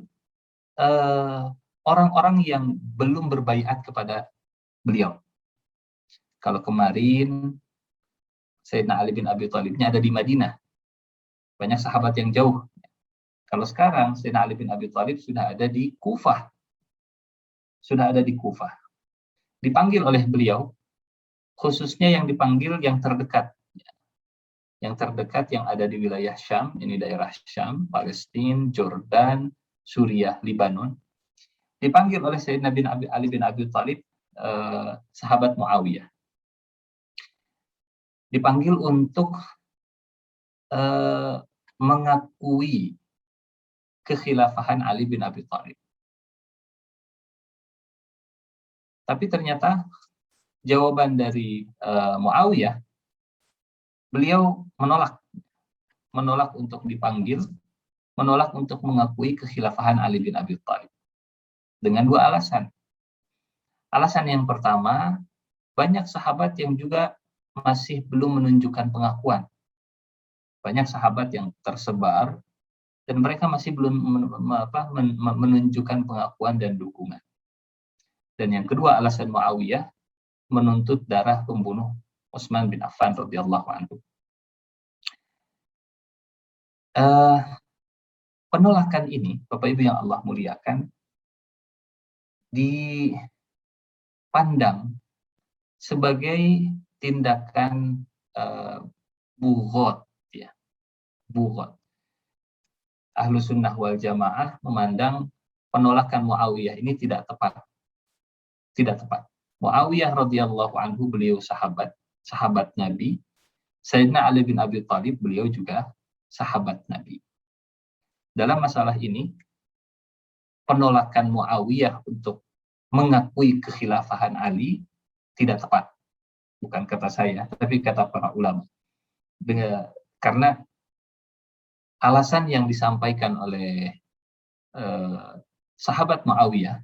orang-orang yang belum berbaiat kepada beliau. Kalau kemarin Sayyidina Ali bin Abi Thalibnya ada di Madinah, banyak sahabat yang jauh. Kalau sekarang Sayyidina Ali bin Abi Thalib sudah ada di Kufah, dipanggil oleh beliau, khususnya yang dipanggil yang terdekat, yang ada di wilayah Syam, ini daerah Syam, Palestina, Jordan, Suriah, Libanon, dipanggil oleh Sayyidina Ali bin Abi Thalib, sahabat Muawiyah, dipanggil untuk mengakui kekhilafahan Ali bin Abi Thalib. Tapi ternyata jawaban dari Muawiyah, beliau menolak untuk dipanggil, menolak untuk mengakui kekhilafahan Ali bin Abi Thalib dengan dua alasan. Alasan yang pertama, banyak sahabat yang juga masih belum menunjukkan pengakuan. Banyak sahabat yang tersebar dan mereka masih belum menunjukkan pengakuan dan dukungan. Dan yang kedua, alasan Muawiyah menuntut darah pembunuh Utsman bin Affan radhiyallahu anhu. Penolakan ini, Bapak Ibu yang Allah muliakan, dipandang sebagai tindakan bughot, ya, bughot. Ahlu sunnah wal jamaah memandang penolakan Muawiyah ini tidak tepat. Muawiyah radhiyallahu anhu, beliau sahabat Nabi. Sayyidina Ali bin Abi Thalib, beliau juga sahabat Nabi. Dalam masalah ini, penolakan Muawiyah untuk mengakui kekhilafahan Ali tidak tepat. Bukan kata saya, tapi kata para ulama. Karena alasan yang disampaikan oleh sahabat Muawiyah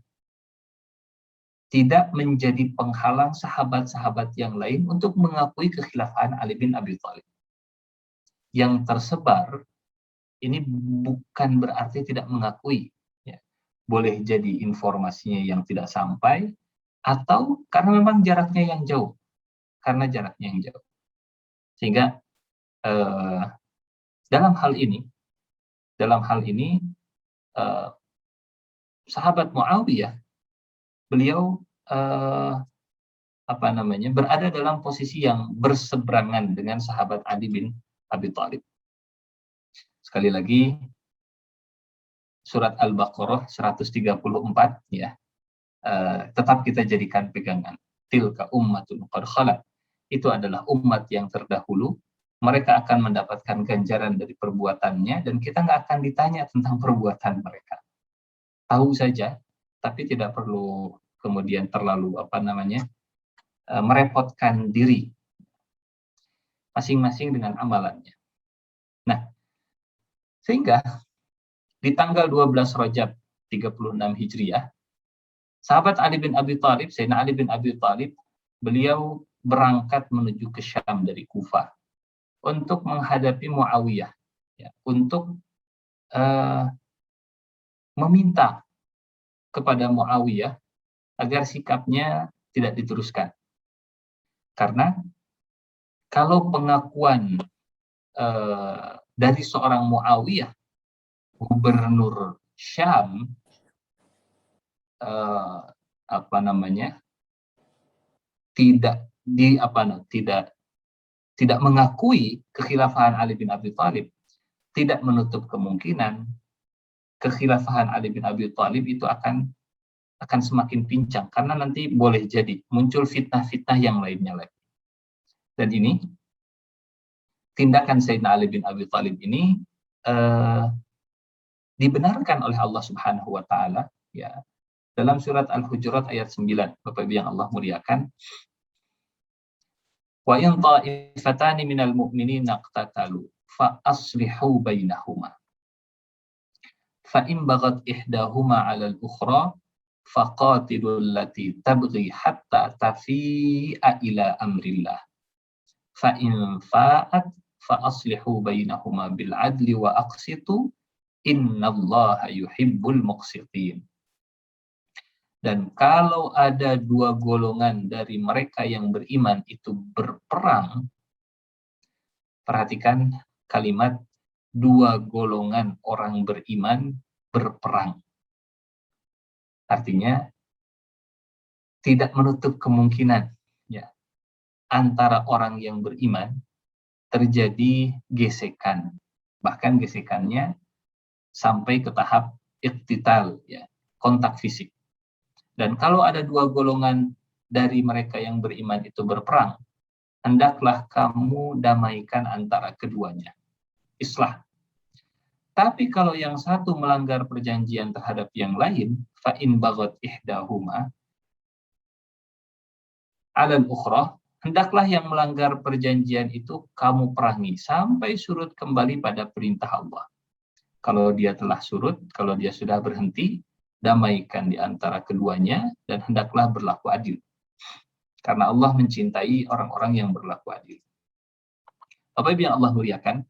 tidak menjadi penghalang sahabat-sahabat yang lain untuk mengakui kekhilafahan Ali bin Abi Thalib. Yang tersebar ini bukan berarti tidak mengakui, ya. Boleh jadi informasinya yang tidak sampai, atau karena memang jaraknya yang jauh. Sehingga dalam hal ini sahabat Muawiyah, beliau berada dalam posisi yang berseberangan dengan sahabat Ali bin Abi Thalib. Sekali lagi, surat Al-Baqarah 134, ya, tetap kita jadikan pegangan. Tilka ummatun qad khalat. Itu adalah umat yang terdahulu. Mereka akan mendapatkan ganjaran dari perbuatannya, dan kita nggak akan ditanya tentang perbuatan mereka. Tahu saja, tapi tidak perlu kemudian terlalu merepotkan diri, masing-masing dengan amalannya. Nah, sehingga di tanggal 12 Rajab 36 Hijriah, sahabat Ali bin Abi Thalib, Sayyidina Ali bin Abi Thalib, beliau berangkat menuju ke Syam dari Kufah untuk menghadapi Muawiyah, ya, untuk meminta kepada Muawiyah agar sikapnya tidak diteruskan. Karena kalau pengakuan dari seorang Muawiyah, gubernur Syam, tidak tidak mengakui kekhilafahan Ali bin Abi Thalib, tidak menutup kemungkinan kekhilafahan Ali bin Abi Thalib itu akan semakin pincang, karena nanti boleh jadi muncul fitnah-fitnah yang lainnya lagi. Dan ini tindakan Sayyidina Ali bin Abi Thalib ini dibenarkan oleh Allah Subhanahu wa taala, ya. Dalam surat Al-Hujurat ayat 9, Bapak Ibu yang Allah muliakan, wa in ta'ifatani minal mu'minina iqtatalu fa aslihu bainahuma fa in baghat ihdahuma 'alal ukhra faqatilul lati tabghi hatta tafi'a ila amrillah fa in fa'at fa aslihu bainahuma bil 'adli wa aqsitu innallaha yuhibbul muqsitin. Dan kalau ada dua golongan dari mereka yang beriman itu berperang, perhatikan kalimat dua golongan orang beriman berperang. Artinya tidak menutup kemungkinan, ya, antara orang yang beriman terjadi gesekan, bahkan gesekannya sampai ke tahap iqtital, ya, kontak fisik. Dan kalau ada dua golongan dari mereka yang beriman itu berperang, hendaklah kamu damaikan antara keduanya. Islah. Tapi kalau yang satu melanggar perjanjian terhadap yang lain, fa in baghat ihdahuma 'alal ukhra, hendaklah yang melanggar perjanjian itu kamu perangi sampai surut kembali pada perintah Allah. Kalau dia telah surut, kalau dia sudah berhenti, damaikan di antara keduanya dan hendaklah berlaku adil. Karena Allah mencintai orang-orang yang berlaku adil. Bapak Ibu yang Allah muliakan,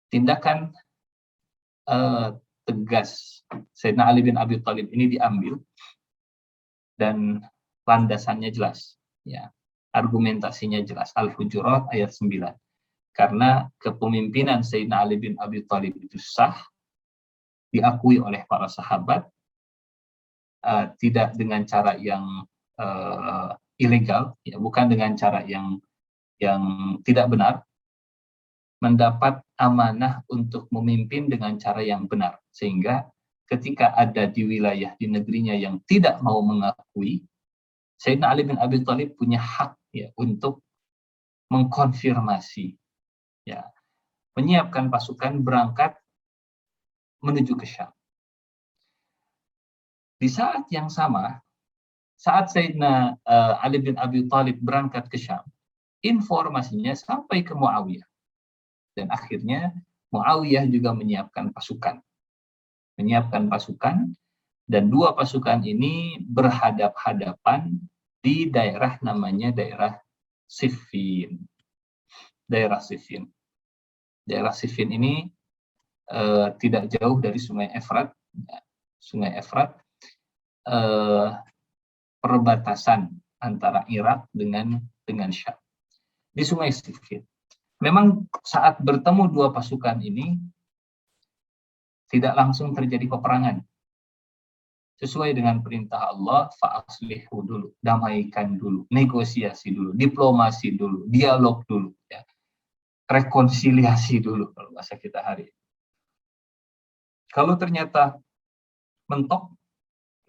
tindakan tegas Sayyidina Ali bin Abi Thalib ini diambil dan landasannya jelas, ya. Argumentasinya jelas. Al-Hujurat ayat 9. Karena kepemimpinan Sayyidina Ali bin Abi Thalib itu sah, diakui oleh para sahabat, tidak dengan cara yang ilegal, ya, bukan dengan cara yang tidak benar, mendapat amanah untuk memimpin dengan cara yang benar, sehingga ketika ada di wilayah di negerinya yang tidak mau mengakui, Sayyidina Ali bin Abi Thalib punya hak, ya, untuk mengkonfirmasi, ya, menyiapkan pasukan berangkat menuju ke Syam. Di saat yang sama, saat Sayyidina Ali bin Abi Thalib berangkat ke Syam, informasinya sampai ke Muawiyah. Dan akhirnya Muawiyah juga menyiapkan pasukan. Dan dua pasukan ini berhadap-hadapan di daerah namanya daerah Siffin. Daerah Siffin ini tidak jauh dari Sungai Efrat. Sungai Efrat, perbatasan antara Irak dengan Syam. Di Sungai Siffin. Memang saat bertemu dua pasukan ini tidak langsung terjadi peperangan. Sesuai dengan perintah Allah, fa'aslihu dulu, damaikan dulu, negosiasi dulu, diplomasi dulu, dialog dulu, ya. Rekonsiliasi dulu kalau bahasa kita hari ini. Kalau ternyata mentok,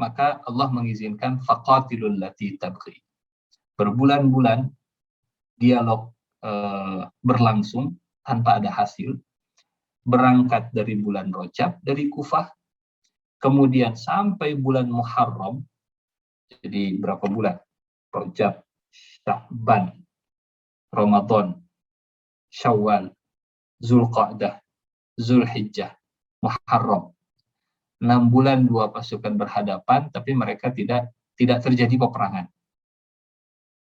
maka Allah mengizinkan faqatilul lati tabghi. Berbulan-bulan dialog berlangsung tanpa ada hasil. Berangkat dari bulan Rajab dari Kufah, kemudian sampai bulan Muharram. Jadi berapa bulan? Rajab, Sya'ban, Ramadan, Syawal, Zulqa'dah, Zulhijjah, Muharram. 6 bulan dua pasukan berhadapan, tapi mereka tidak terjadi peperangan.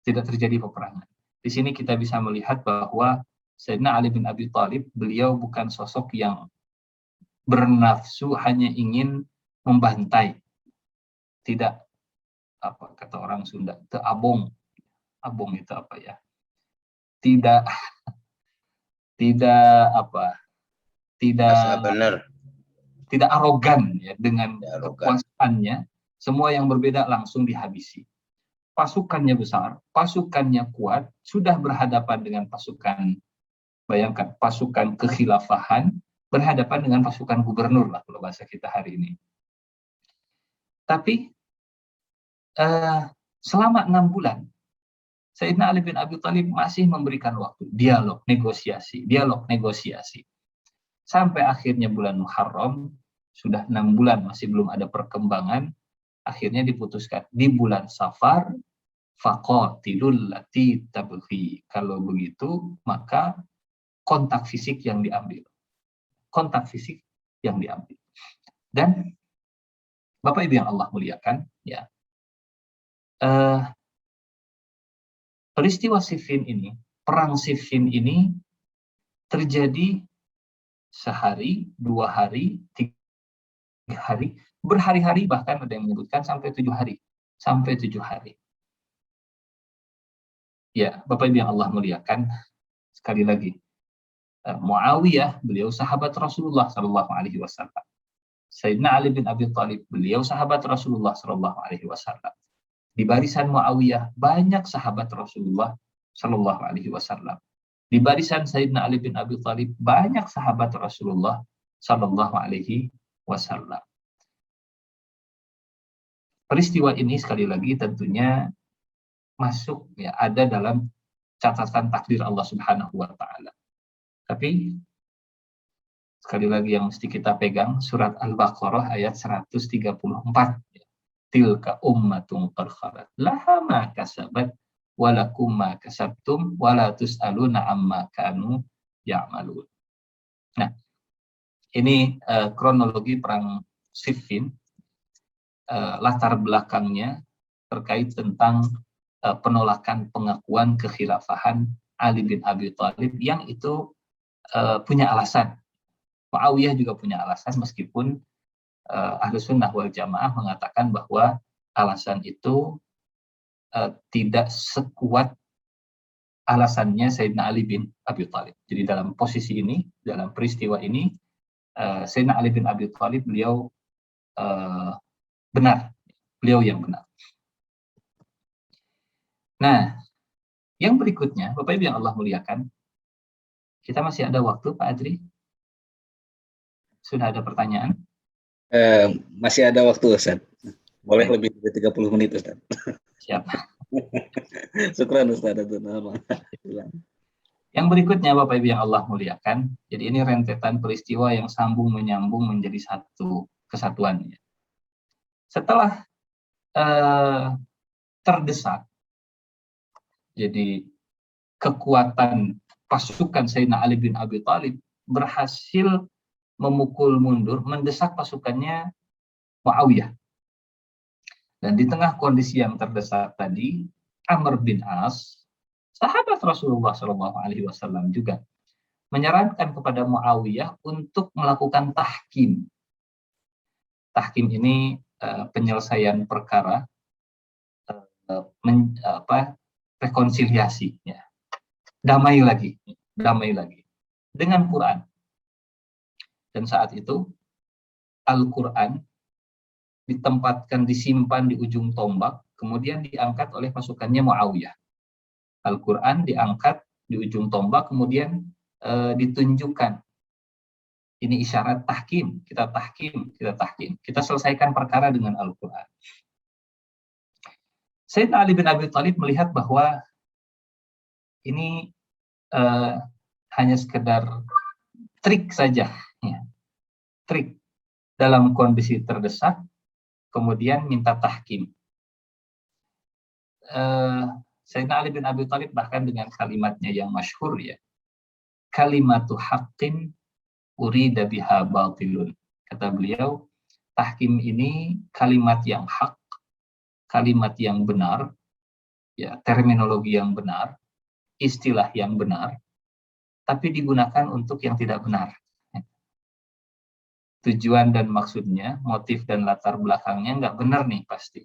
Tidak terjadi peperangan. Di sini kita bisa melihat bahwa Sayyidina Ali bin Abi Thalib, beliau bukan sosok yang bernafsu hanya ingin membantai. Tidak, apa kata orang Sunda, abong. Abong itu apa ya? Tidak arogan, ya, dengan kekuasaannya. Semua yang berbeda langsung dihabisi. pasukannya besar, pasukannya kuat, sudah berhadapan dengan pasukan, bayangkan, pasukan kekhilafahan berhadapan dengan pasukan gubernur lah kalau bahasa kita hari ini. Tapi selama 6 bulan, Sayyidina Ali bin Abi Thalib masih memberikan waktu, dialog, negosiasi. Sampai akhirnya bulan Muharram, sudah 6 bulan masih belum ada perkembangan, akhirnya diputuskan di bulan Safar, faqatilul lati tabghi. Kalau begitu, maka kontak fisik yang diambil. Dan Bapak Ibu yang Allah muliakan, ya, peristiwa Siffin ini, perang Siffin ini terjadi sehari, 2 hari, 3 hari, berhari-hari, bahkan ada yang menyebutkan sampai 7 hari. Ya, Bapak Ibu yang Allah muliakan, sekali lagi, Muawiyah, beliau sahabat Rasulullah SAW. Sayyidina Ali bin Abi Thalib, beliau sahabat Rasulullah SAW. Di barisan Muawiyah banyak sahabat Rasulullah SAW. Di barisan Sayyidina Ali bin Abi Thalib banyak sahabat Rasulullah SAW. Peristiwa ini sekali lagi tentunya masuk, ya, ada dalam catatan takdir Allah Subhanahu wa Ta'ala. Tapi sekali lagi yang mesti kita pegang surat Al-Baqarah ayat 134. Tilka ummatun qad khalat laha ma kasabat wa lakum ma kasabtum wa la tus'aluna amma kanu ya'malun. Nah, ini kronologi perang Siffin, latar belakangnya terkait tentang penolakan pengakuan kekhilafahan Ali bin Abi Thalib yang itu punya alasan. Muawiyah juga punya alasan, meskipun Ahlus Sunnah wal Jamaah mengatakan bahwa alasan itu tidak sekuat alasannya Sayyidina Ali bin Abi Thalib. Jadi dalam posisi ini, dalam peristiwa ini, Sayyidina Ali bin Abi Thalib beliau yang benar. Nah, yang berikutnya, Bapak Ibu yang Allah muliakan, kita masih ada waktu, Pak Adri? Sudah ada pertanyaan? Masih ada waktu, Ustaz. Boleh lebih dari 30 menit, Ustaz. Siap. Syukran, Ustaz. Yang berikutnya, Bapak Ibu yang Allah muliakan, jadi ini rentetan peristiwa yang sambung menyambung menjadi satu kesatuan. Setelah terdesak, jadi kekuatan pasukan Sayyidina Ali bin Abi Thalib berhasil memukul mundur, mendesak pasukannya Muawiyah. Dan di tengah kondisi yang terdesak tadi, Amr bin As, sahabat Rasulullah SAW juga, menyarankan kepada Muawiyah untuk melakukan tahkim. Tahkim ini penyelesaian perkara, rekonsiliasi, ya. damai lagi dengan Quran. Dan saat itu Al-Quran disimpan di ujung tombak, kemudian diangkat oleh pasukannya Muawiyah. Al-Quran diangkat di ujung tombak, kemudian ditunjukkan. Ini isyarat tahkim, kita tahkim. Kita selesaikan perkara dengan Al-Quran. Sayyidina Ali bin Abi Thalib melihat bahwa ini hanya sekedar trik saja, ya. Trik dalam kondisi terdesak, kemudian minta tahkim. Sayyidina Ali bin Abi Thalib bahkan dengan kalimatnya yang masyhur, ya, kalimatu haqqin urida biha batilun. Kata beliau, tahkim ini kalimat yang hak, kalimat yang benar, ya, terminologi yang benar, istilah yang benar, tapi digunakan untuk yang tidak benar. Tujuan dan maksudnya, motif dan latar belakangnya nggak benar nih pasti.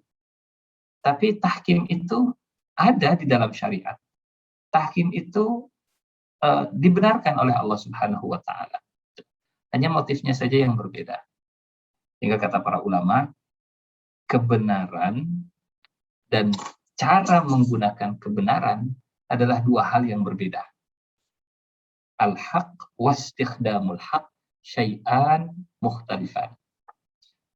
Tapi tahkim itu ada di dalam syariat. Tahkim itu dibenarkan oleh Allah Subhanahu wa Ta'ala. Hanya motifnya saja yang berbeda. Hingga kata para ulama, kebenaran dan cara menggunakan kebenaran adalah dua hal yang berbeda. Al-haq wastikhdamul haq syai'an mukhtalifan.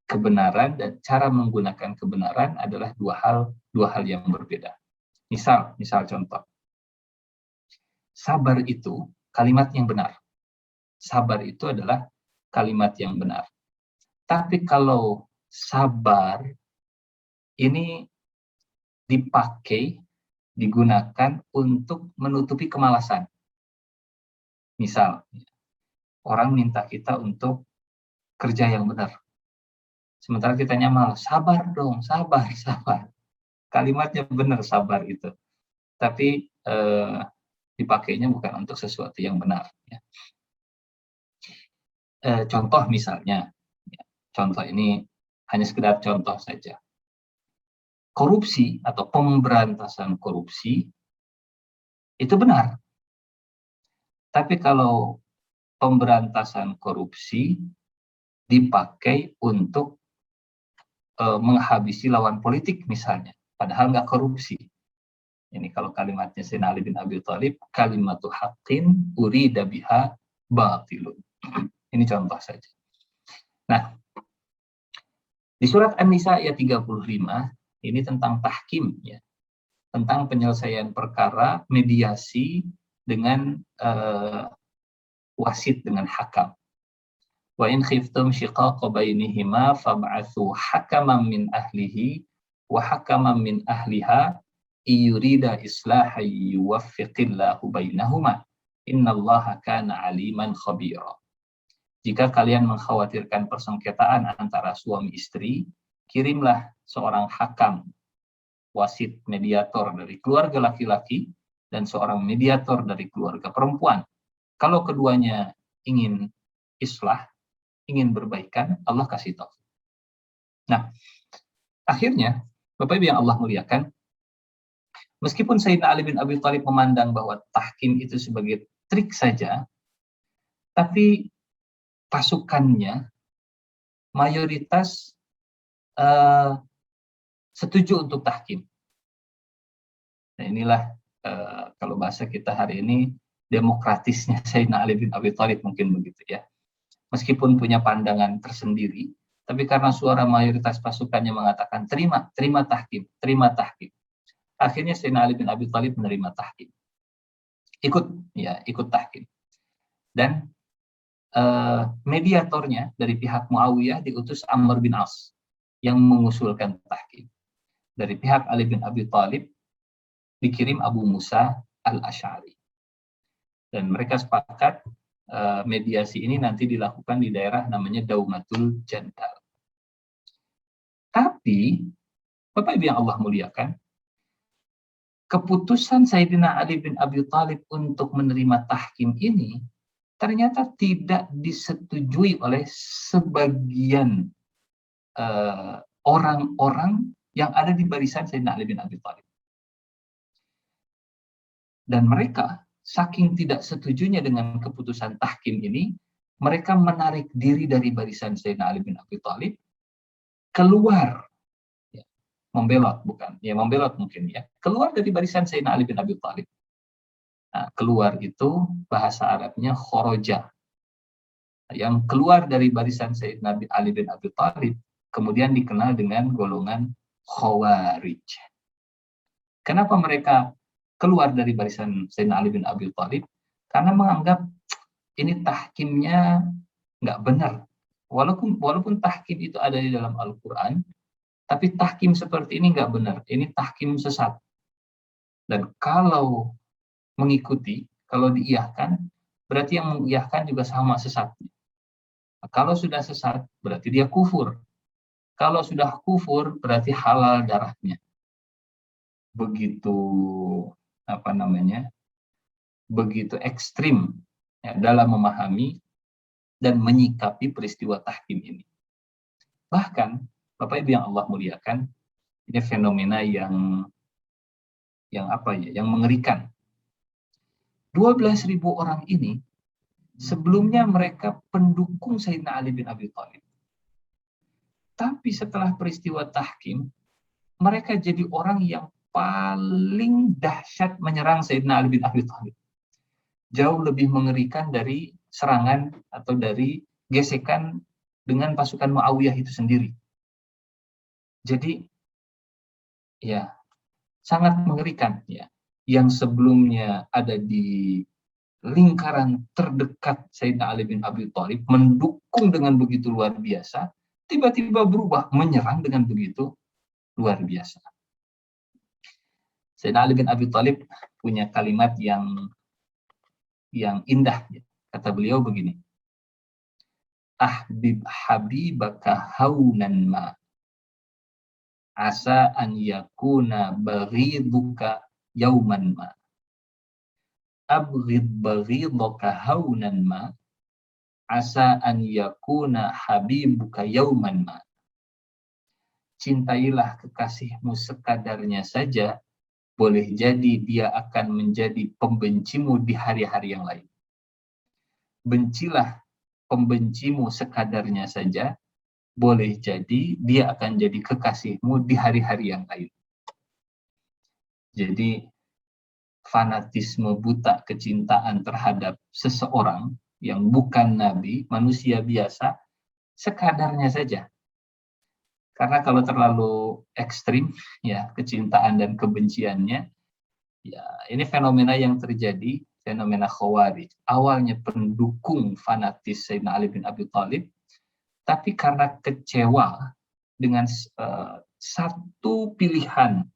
Kebenaran dan cara menggunakan kebenaran adalah dua hal yang berbeda. Misal contoh. Sabar itu kalimat yang benar. Sabar itu adalah kalimat yang benar. Tapi kalau sabar ini digunakan untuk menutupi kemalasan. Misal, orang minta kita untuk kerja yang benar. Sementara kitanya malas, sabar dong, sabar. Kalimatnya benar sabar itu. Tapi dipakainya bukan untuk sesuatu yang benar. Ya. Contoh misalnya, contoh ini hanya sekedar contoh saja. Korupsi atau pemberantasan korupsi itu benar. Tapi kalau pemberantasan korupsi dipakai untuk menghabisi lawan politik misalnya, padahal nggak korupsi. Ini kalau kalimatnya Sayyidina Ali bin Abi Thalib, kalimatu haqqin urida biha batilun. Ini contoh saja. Nah, di surat An-Nisa ayat 35, ini tentang tahkim, ya, tentang penyelesaian perkara, mediasi dengan wasit, dengan hakam. Wa in khiftum shiqaqa bainihima fab'atsu hakaman min ahlihi wa hakaman min ahliha iyurida islahan yuwaffiqillahu bainahuma innallaha kana aliman khabira. Jika kalian mengkhawatirkan persengketaan antara suami istri, kirimlah seorang hakam, wasit, mediator dari keluarga laki-laki dan seorang mediator dari keluarga perempuan. Kalau keduanya ingin islah, ingin berbaikan, Allah kasih tahu. Nah, akhirnya, Bapak Ibu yang Allah muliakan, meskipun Sayyidina Ali bin Abi Thalib memandang bahwa tahkim itu sebagai trik saja, tapi pasukannya mayoritas setuju untuk tahkim. Nah, inilah kalau bahasa kita hari ini demokratisnya Sayyidina Ali bin Abi Thalib, mungkin begitu ya. Meskipun punya pandangan tersendiri, tapi karena suara mayoritas pasukannya mengatakan terima tahkim. Akhirnya Sayyidina Ali bin Abi Thalib menerima tahkim. Ikut tahkim. Dan mediatornya dari pihak Muawiyah diutus Amr bin As yang mengusulkan tahkim. Dari pihak Ali bin Abi Thalib dikirim Abu Musa al-Asy'ari. Dan mereka sepakat mediasi ini nanti dilakukan di daerah namanya Daumatul Jandal. Tapi, Bapak Ibu yang Allah muliakan, keputusan Sayyidina Ali bin Abi Thalib untuk menerima tahkim ini ternyata tidak disetujui oleh sebagian orang-orang yang ada di barisan Sayyidina Ali bin Abi Thalib. Dan mereka, saking tidak setujunya dengan keputusan tahkim ini, mereka menarik diri dari barisan Sayyidina Ali bin Abi Thalib, keluar, ya, membelot mungkin ya, keluar dari barisan Sayyidina Ali bin Abi Thalib. Nah, keluar itu bahasa Arabnya khoroja, yang keluar dari barisan Sayyidina Ali bin Abi Thalib, kemudian dikenal dengan golongan Khawarij. Kenapa mereka keluar dari barisan Sayyidina Ali bin Abi Thalib? Karena menganggap ini tahkimnya nggak benar. Walaupun tahkim itu ada di dalam Al-Quran, tapi tahkim seperti ini nggak benar. Ini tahkim sesat. Dan kalau mengikuti, kalau diiyahkan, berarti yang mengiyahkan juga sama sesatnya. Nah, kalau sudah sesat, berarti dia kufur. Kalau sudah kufur, berarti halal darahnya. Begitu begitu ekstrim ya, dalam memahami dan menyikapi peristiwa tahkim ini. Bahkan, Bapak Ibu yang Allah muliakan, ini fenomena yang mengerikan. 12.000 orang ini sebelumnya mereka pendukung Sayyidina Ali bin Abi Thalib. Tapi setelah peristiwa tahkim, mereka jadi orang yang paling dahsyat menyerang Sayyidina Ali bin Abi Thalib. Jauh lebih mengerikan dari serangan atau dari gesekan dengan pasukan Muawiyah itu sendiri. Jadi ya sangat mengerikan ya. Yang sebelumnya ada di lingkaran terdekat Sayyidina Ali bin Abi Thalib, mendukung dengan begitu luar biasa, tiba-tiba berubah menyerang dengan begitu luar biasa. Sayyidina Ali bin Abi Thalib punya kalimat yang indah. Kata beliau begini, ahbib habibaka haunan ma asa an yakuna baghiduka yauman ma abghid baghidaka haunan ma asa an yakuna habibuka yauman ma. Cintailah kekasihmu sekadarnya saja, boleh jadi dia akan menjadi pembencimu di hari-hari yang lain. Bencilah pembencimu sekadarnya saja, boleh jadi dia akan jadi kekasihmu di hari-hari yang lain. Jadi fanatisme buta kecintaan terhadap seseorang yang bukan nabi, manusia biasa, sekadarnya saja. Karena kalau terlalu ekstrim ya kecintaan dan kebenciannya, ya ini fenomena yang terjadi, fenomena Khawarij. Awalnya pendukung fanatis Sayyidina Ali bin Abi Thalib, tapi karena kecewa dengan satu pilihan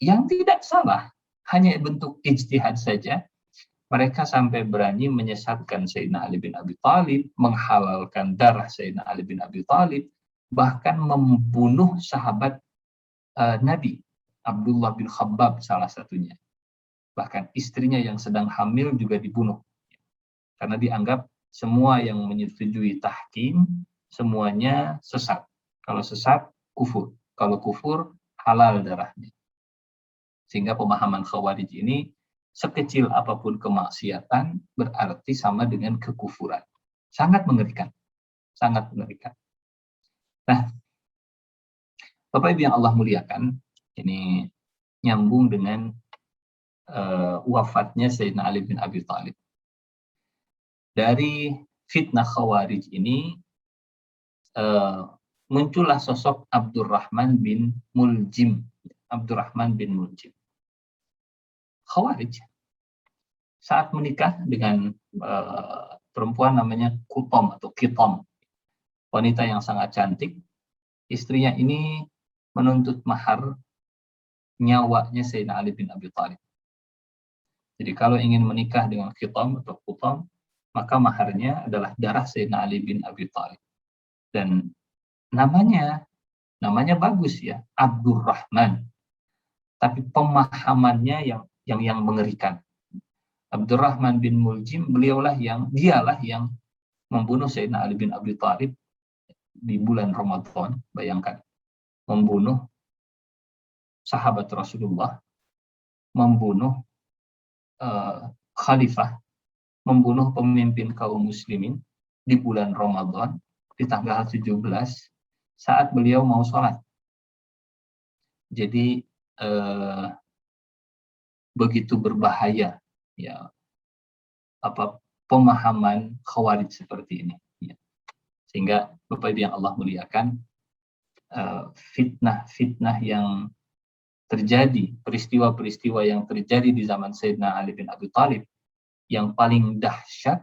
yang tidak salah, hanya bentuk ijtihad saja, mereka sampai berani menyesatkan Sayyidina Ali bin Abi Thalib, menghalalkan darah Sayyidina Ali bin Abi Thalib, bahkan membunuh sahabat Nabi, Abdullah bin Khabbab salah satunya. Bahkan istrinya yang sedang hamil juga dibunuh. Karena dianggap semua yang menyetujui tahkim, semuanya sesat. Kalau sesat, kufur. Kalau kufur, halal darahnya. Sehingga pemahaman Khawarij ini, sekecil apapun kemaksiatan, berarti sama dengan kekufuran. Sangat mengerikan. Sangat mengerikan. Nah, Bapak Ibu yang Allah muliakan, ini nyambung dengan wafatnya Sayyidina Ali bin Abi Thalib. Dari fitnah Khawarij ini muncullah sosok Abdurrahman bin Muljim. Abdurrahman bin Muljim. Khawarij saat menikah dengan perempuan namanya Kutom atau Kitom, wanita yang sangat cantik, istrinya ini menuntut mahar nyawanya Sayyidina Ali bin Abi Thalib. Jadi kalau ingin menikah dengan Kitom atau Kutom, maka maharnya adalah darah Sayyidina Ali bin Abi Thalib. Dan namanya bagus ya, Abdurrahman. Tapi pemahamannya yang mengerikan. Abdurrahman bin Muljim, dialah yang membunuh Sayyidina Ali bin Abi Thalib di bulan Ramadan. Bayangkan, membunuh sahabat Rasulullah, membunuh khalifah, membunuh pemimpin kaum muslimin di bulan Ramadan di tanggal 17 saat beliau mau sholat. Jadi begitu berbahaya ya pemahaman Khawarij seperti ini ya. Sehingga Bapak Ibu yang Allah muliakan, fitnah-fitnah yang terjadi, peristiwa-peristiwa yang terjadi di zaman Sayyidina Ali bin Abi Thalib, yang paling dahsyat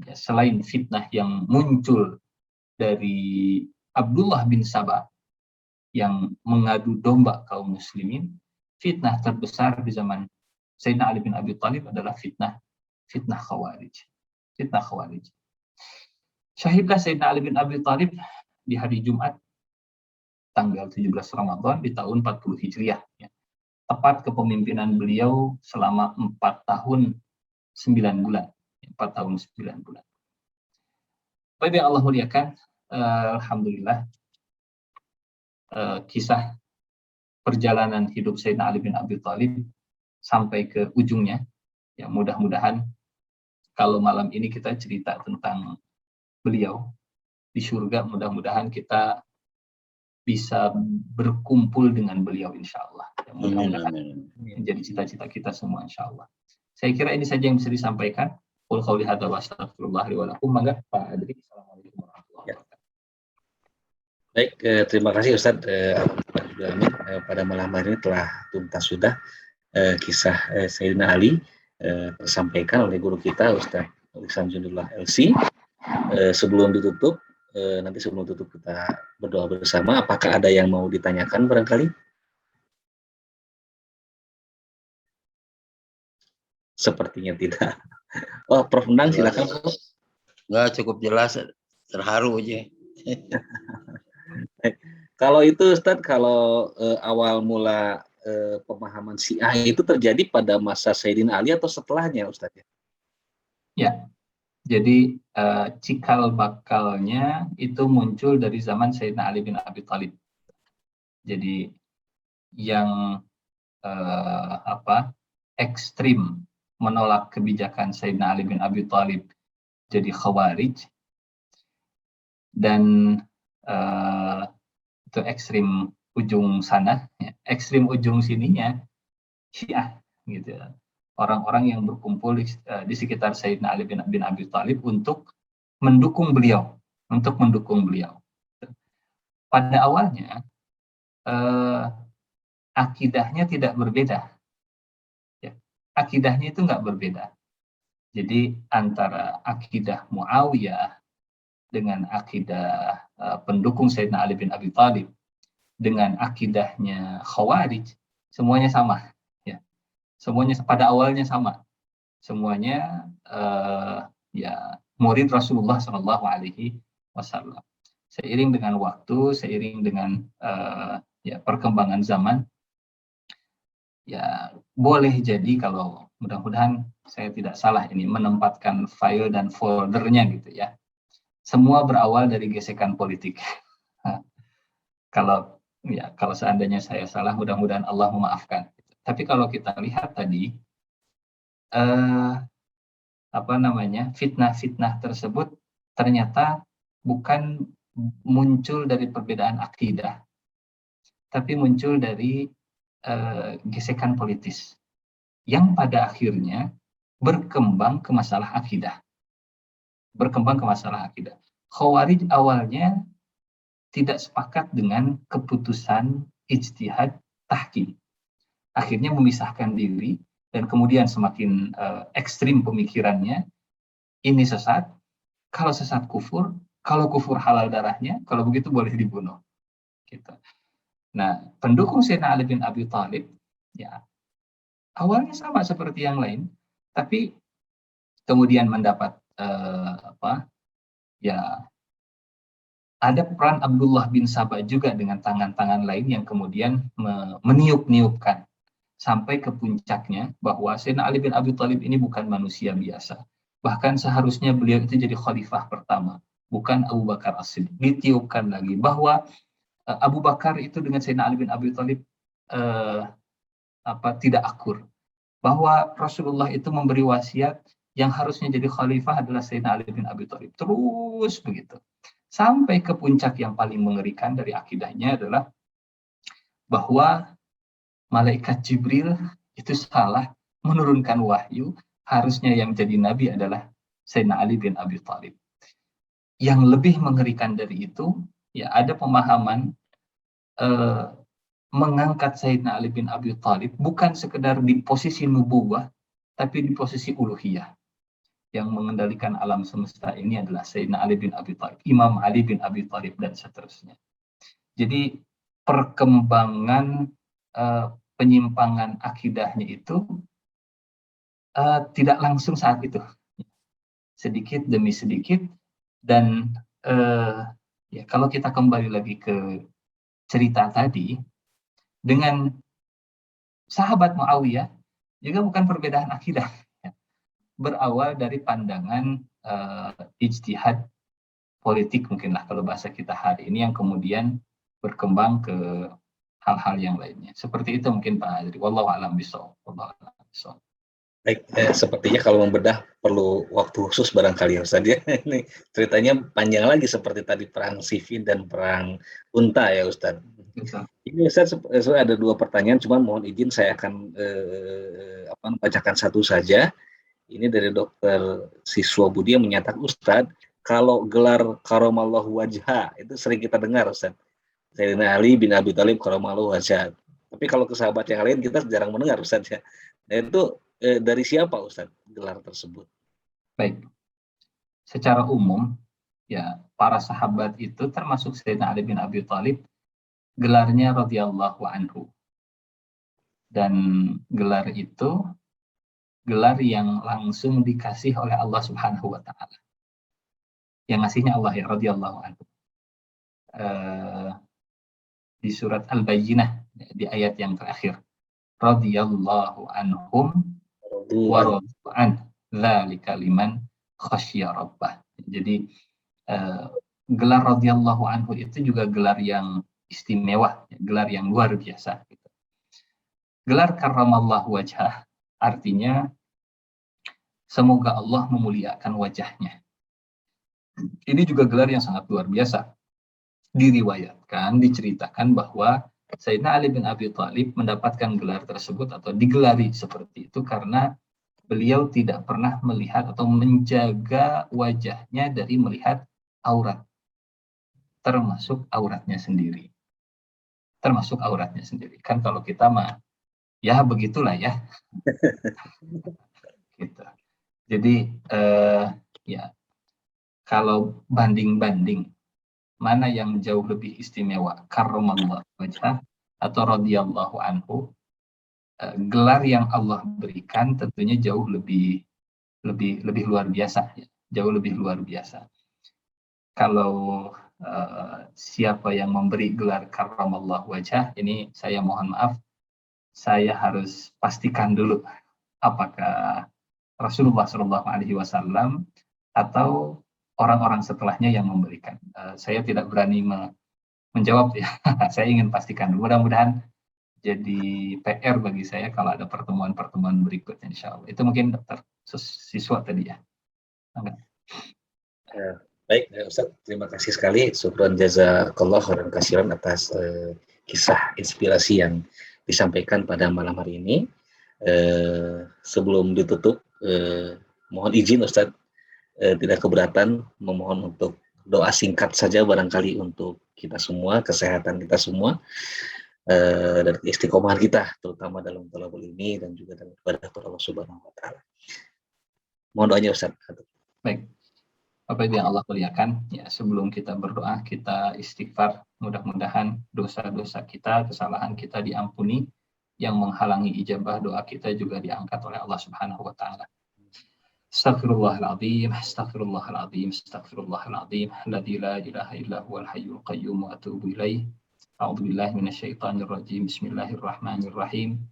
ya, selain fitnah yang muncul dari Abdullah bin Sabah yang mengadu domba kaum muslimin, fitnah terbesar di zaman Sayyidina Ali bin Abi Thalib adalah fitnah Khawarij. Fitnah Khawarij. Syahidlah Sayyidina Ali bin Abi Thalib di hari Jumat tanggal 17 Ramadan di tahun 40 Hijriah ya. Tepat kepemimpinan beliau selama 4 tahun 9 bulan. 4 tahun 9 bulan. Bapak yang Allah muliakan, alhamdulillah kisah perjalanan hidup Sayyidina Ali bin Abi Thalib sampai ke ujungnya. Ya, mudah-mudahan kalau malam ini kita cerita tentang beliau di surga, mudah-mudahan kita bisa berkumpul dengan beliau insya Allah. Mudah-mudahan Amin. menjadi cita-cita kita semua insya Allah. Saya kira ini saja yang bisa disampaikan. Qul qouli hadza wa astaghfirullah li wa lakum. Mangga Pak Adri. Assalamualaikum warahmatullahi wabarakatuh. Baik, terima kasih Ustadz Abdul Amin. Pada malam hari ini telah tuntas sudah kisah Sayyidina Ali tersampaikan oleh guru kita Ustadz Samsudullah LC. Sebelum ditutup, nanti sebelum tutup kita berdoa bersama. Apakah ada yang mau ditanyakan barangkali? Sepertinya tidak. Oh, Prof. Endang, silakan. Enggak, cukup jelas, terharu aja. Kalau itu Ustadz, kalau awal mula pemahaman Syiah itu terjadi pada masa Sayyidina Ali atau setelahnya Ustadz? Ya, jadi cikal bakalnya itu muncul dari zaman Sayyidina Ali bin Abi Thalib. Jadi yang ekstrim menolak kebijakan Sayyidina Ali bin Abi Thalib jadi Khawarij, dan itu ekstrim ujung sana, ya. Ekstrim ujung sininya Syiah, gitu ya. Orang-orang yang berkumpul di sekitar Sayyidina Ali bin Abi Thalib untuk mendukung beliau, Pada awalnya akidahnya tidak berbeda, ya. Akidahnya itu nggak berbeda. Jadi antara akidah Muawiyah dengan akidah pendukung Sayyidina Ali bin Abi Thalib dengan akidahnya Khawarij, semuanya sama, ya. Semuanya pada awalnya sama. Semuanya ya murid Rasulullah Shallallahu Alaihi Wasallam. Seiring dengan waktu, seiring dengan ya perkembangan zaman, ya boleh jadi, kalau mudah-mudahan saya tidak salah ini menempatkan file dan foldernya gitu ya. Semua berawal dari gesekan politik. Kalau seandainya saya salah, mudah-mudahan Allah memaafkan. Tapi kalau kita lihat tadi, fitnah-fitnah tersebut ternyata bukan muncul dari perbedaan akidah, tapi muncul dari gesekan politis yang pada akhirnya berkembang ke masalah akidah. Khawarij awalnya tidak sepakat dengan keputusan ijtihad tahkim. Akhirnya memisahkan diri, dan kemudian semakin ekstrim pemikirannya. Ini sesat, kalau sesat kufur, kalau kufur halal darahnya, kalau begitu boleh dibunuh. Gitu. Nah, pendukung Sayyidina Ali bin Abi Thalib, ya awalnya sama seperti yang lain, tapi kemudian mendapat ada peran Abdullah bin Sabah juga dengan tangan-tangan lain yang kemudian meniup-niupkan sampai ke puncaknya bahwa Sayyidina Ali bin Abi Thalib ini bukan manusia biasa. Bahkan seharusnya beliau itu jadi khalifah pertama, bukan Abu Bakar As-Siddiq. Ditiupkan lagi bahwa Abu Bakar itu dengan Sayyidina Ali bin Abi Thalib tidak akur. Bahwa Rasulullah itu memberi wasiat yang harusnya jadi khalifah adalah Sayyidina Ali bin Abi Thalib. Terus begitu. Sampai ke puncak yang paling mengerikan dari akidahnya adalah bahwa malaikat Jibril itu salah menurunkan wahyu, harusnya yang jadi nabi adalah Sayyidina Ali bin Abi Thalib. Yang lebih mengerikan dari itu, ya ada pemahaman mengangkat Sayyidina Ali bin Abi Thalib bukan sekedar di posisi nubuwah, tapi di posisi uluhiyah. Yang mengendalikan alam semesta ini adalah Sayyidina Ali bin Abi Thalib, Imam Ali bin Abi Thalib, dan seterusnya. Jadi perkembangan penyimpangan akidahnya itu tidak langsung saat itu, sedikit demi sedikit. Dan ya kalau kita kembali lagi ke cerita tadi, dengan sahabat Muawiyah juga bukan perbedaan akidah, berawal dari pandangan ijtihad politik mungkinlah kalau bahasa kita hari ini, yang kemudian berkembang ke hal-hal yang lainnya. Seperti itu mungkin Pak Adri. Wallahu a'lam bishawab. Baik, sepertinya kalau membedah perlu waktu khusus barangkali ya Ustaz ya. Ini ceritanya panjang lagi seperti tadi perang Siffin dan perang Unta ya Ustaz. Betul. Ini Ustaz, ada dua pertanyaan, cuman mohon izin saya akan bacakan satu saja. Ini dari Dokter Siswa Budi yang menyatakan, Ustaz, kalau gelar karamallahu wajha itu sering kita dengar Ustaz. Sayyidina Ali bin Abi Thalib karamallahu wajha. Tapi kalau ke sahabat yang lain kita jarang mendengar Ustaz ya. Dan itu dari siapa Ustaz gelar tersebut? Baik. Secara umum, ya para sahabat itu termasuk Sayyidina Ali bin Abi Thalib, gelarnya radhiyallahu anhu. Dan gelar itu gelar yang langsung dikasih oleh Allah Subhanahu wa taala. Yang ngasihnya Allah ya, radhiyallahu anhu. Di surat Al-Bayyinah di ayat yang terakhir. Radhiyallahu anhum wa radu an dzalika liman khasyya rabbah. Jadi gelar radhiyallahu anhu itu juga gelar yang istimewa, gelar yang luar biasa gitu. Gelar karramallahu wajhah artinya semoga Allah memuliakan wajahnya. Ini juga gelar yang sangat luar biasa. Diriwayatkan, diceritakan bahwa Sayyidina Ali bin Abi Thalib mendapatkan gelar tersebut atau digelari seperti itu karena beliau tidak pernah melihat atau menjaga wajahnya dari melihat aurat, termasuk auratnya sendiri. Termasuk auratnya sendiri. Kan kalau kita mah, ya begitulah ya. Gitu. Jadi, ya kalau banding-banding, mana yang jauh lebih istimewa, karramallahu wajhah atau radhiyallahu anhu, gelar yang Allah berikan tentunya jauh lebih luar biasa, ya. Jauh lebih luar biasa. Kalau siapa yang memberi gelar karramallahu wajhah, ini saya mohon maaf, saya harus pastikan dulu apakah Rasulullah SAW atau orang-orang setelahnya yang memberikan. Saya tidak berani menjawab ya. Saya ingin pastikan dulu. Mudah-mudahan jadi PR bagi saya kalau ada pertemuan-pertemuan berikutnya insya Allah. Itu mungkin Dokter Siswa tadi ya. Baik Ustaz, terima kasih sekali. Syukran jazakallah khairan katsiran atas kisah inspirasi yang disampaikan pada malam hari ini. Sebelum ditutup, mohon izin Ustaz, tidak keberatan memohon untuk doa singkat saja barangkali untuk kita semua, kesehatan kita semua, dan istiqomahan kita terutama dalam thalabul ilmi dan juga dalam ibadah kepada Allah Subhanahu wa taala. Mohon doanya Ustaz. Baik. Bapak Ibu yang Allah muliakan, ya sebelum kita berdoa kita istighfar, mudah-mudahan dosa-dosa kita, kesalahan kita diampuni, yang menghalangi ijabah doa kita juga diangkat oleh Allah Subhanahu wa taala. Astaghfirullahaladzim, astaghfirullahaladzim, astaghfirullahaladzim, alladzi la ilaha illa huwal hayyul qayyum wa atubu ilaih. A'udzubillahi minasyaitonir rajim. Bismillahirrahmanirrahim.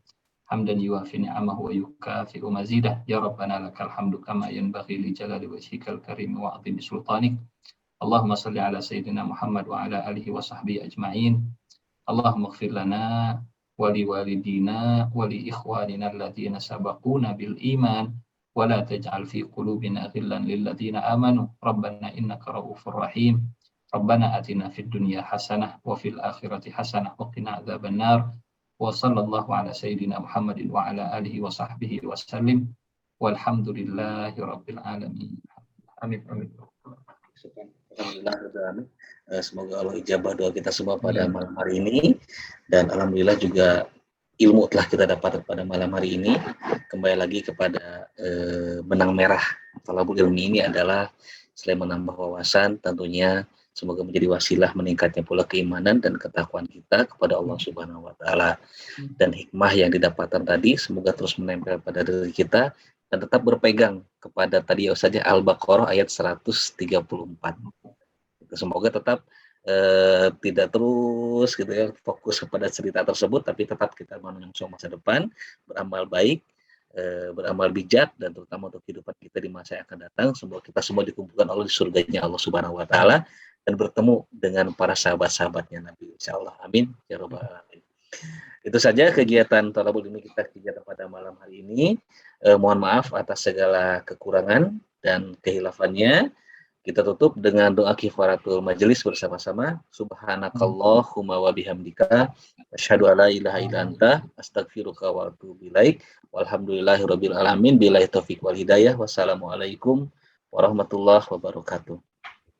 Hamdan yuwafi ni'amahu wa yukafi'u mazidah. Ya Rabbana lakal hamdu kama yanbaghi li jalali wajhikal karim wa 'azimi sultanik. Allahumma shalli ala sayyidina Muhammad wa ala alihi wa sahbihi ajma'in. Allahumma ighfir lana wa li walidina wa li ikhwanina alladhina sabaquna bil iman. ولا تجعل في قلوبنا غلا للذين آمنوا ربنا إنك رؤوف رحيم ربنا آتنا في الدنيا حسنة وفي الآخرة حسنة وقنا عذاب النار وصلى الله على سيدنا محمد وعلى آله وصحبه وسلم والحمد لله رب العالمين. Amin. Alhamdulillah, semoga Allah ijabah doa kita semua pada malam hari ini, dan alhamdulillah juga ilmu telah kita dapat pada malam hari ini. Kembali lagi kepada benang merah thalabul ilmi ini adalah selain menambah wawasan, tentunya semoga menjadi wasilah meningkatnya pula keimanan dan ketakwaan kita kepada Allah Subhanahu wa taala. Dan hikmah yang didapatkan tadi semoga terus menempel pada diri kita dan tetap berpegang kepada tadi saja Al-Baqarah ayat 134. Semoga tetap tidak terus gitu ya fokus kepada cerita tersebut, tapi tetap kita menyongsong masa depan, beramal baik, beramal bijak, dan terutama untuk kehidupan kita di masa yang akan datang. Semoga kita semua dikumpulkan Allah di surganya Allah Subhanahu wa taala dan bertemu dengan para sahabat-sahabatnya Nabi, insyaallah. Amin ya rabbal alamin. Itu saja kegiatan thalabul ilmi kita kegiatan pada malam hari ini. Mohon maaf atas segala kekurangan dan kehilafannya. Kita tutup dengan doa kifaratul majelis bersama-sama. Subhanakallahumma wa bihamdika asyhadu alla ilaha illa anta astaghfiruka wa atubu ilaik. Walhamdulillahirabbil alamin. Billahi taufik wal hidayah. Wassalamualaikum warahmatullahi wabarakatuh.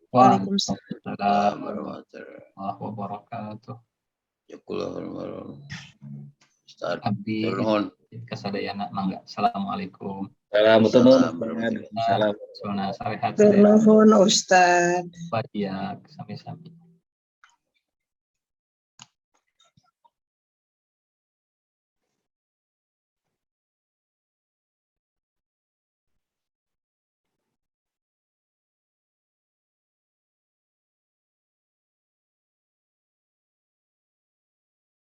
Waalaikumsalam warahmatullahi wabarakatuh. Ustaz, Abdi turun. kasadayana mangga. Assalamualaikum. Assalamualaikum. Sona sarehat. Nuhun Ustaz. Bahagia sami-sami.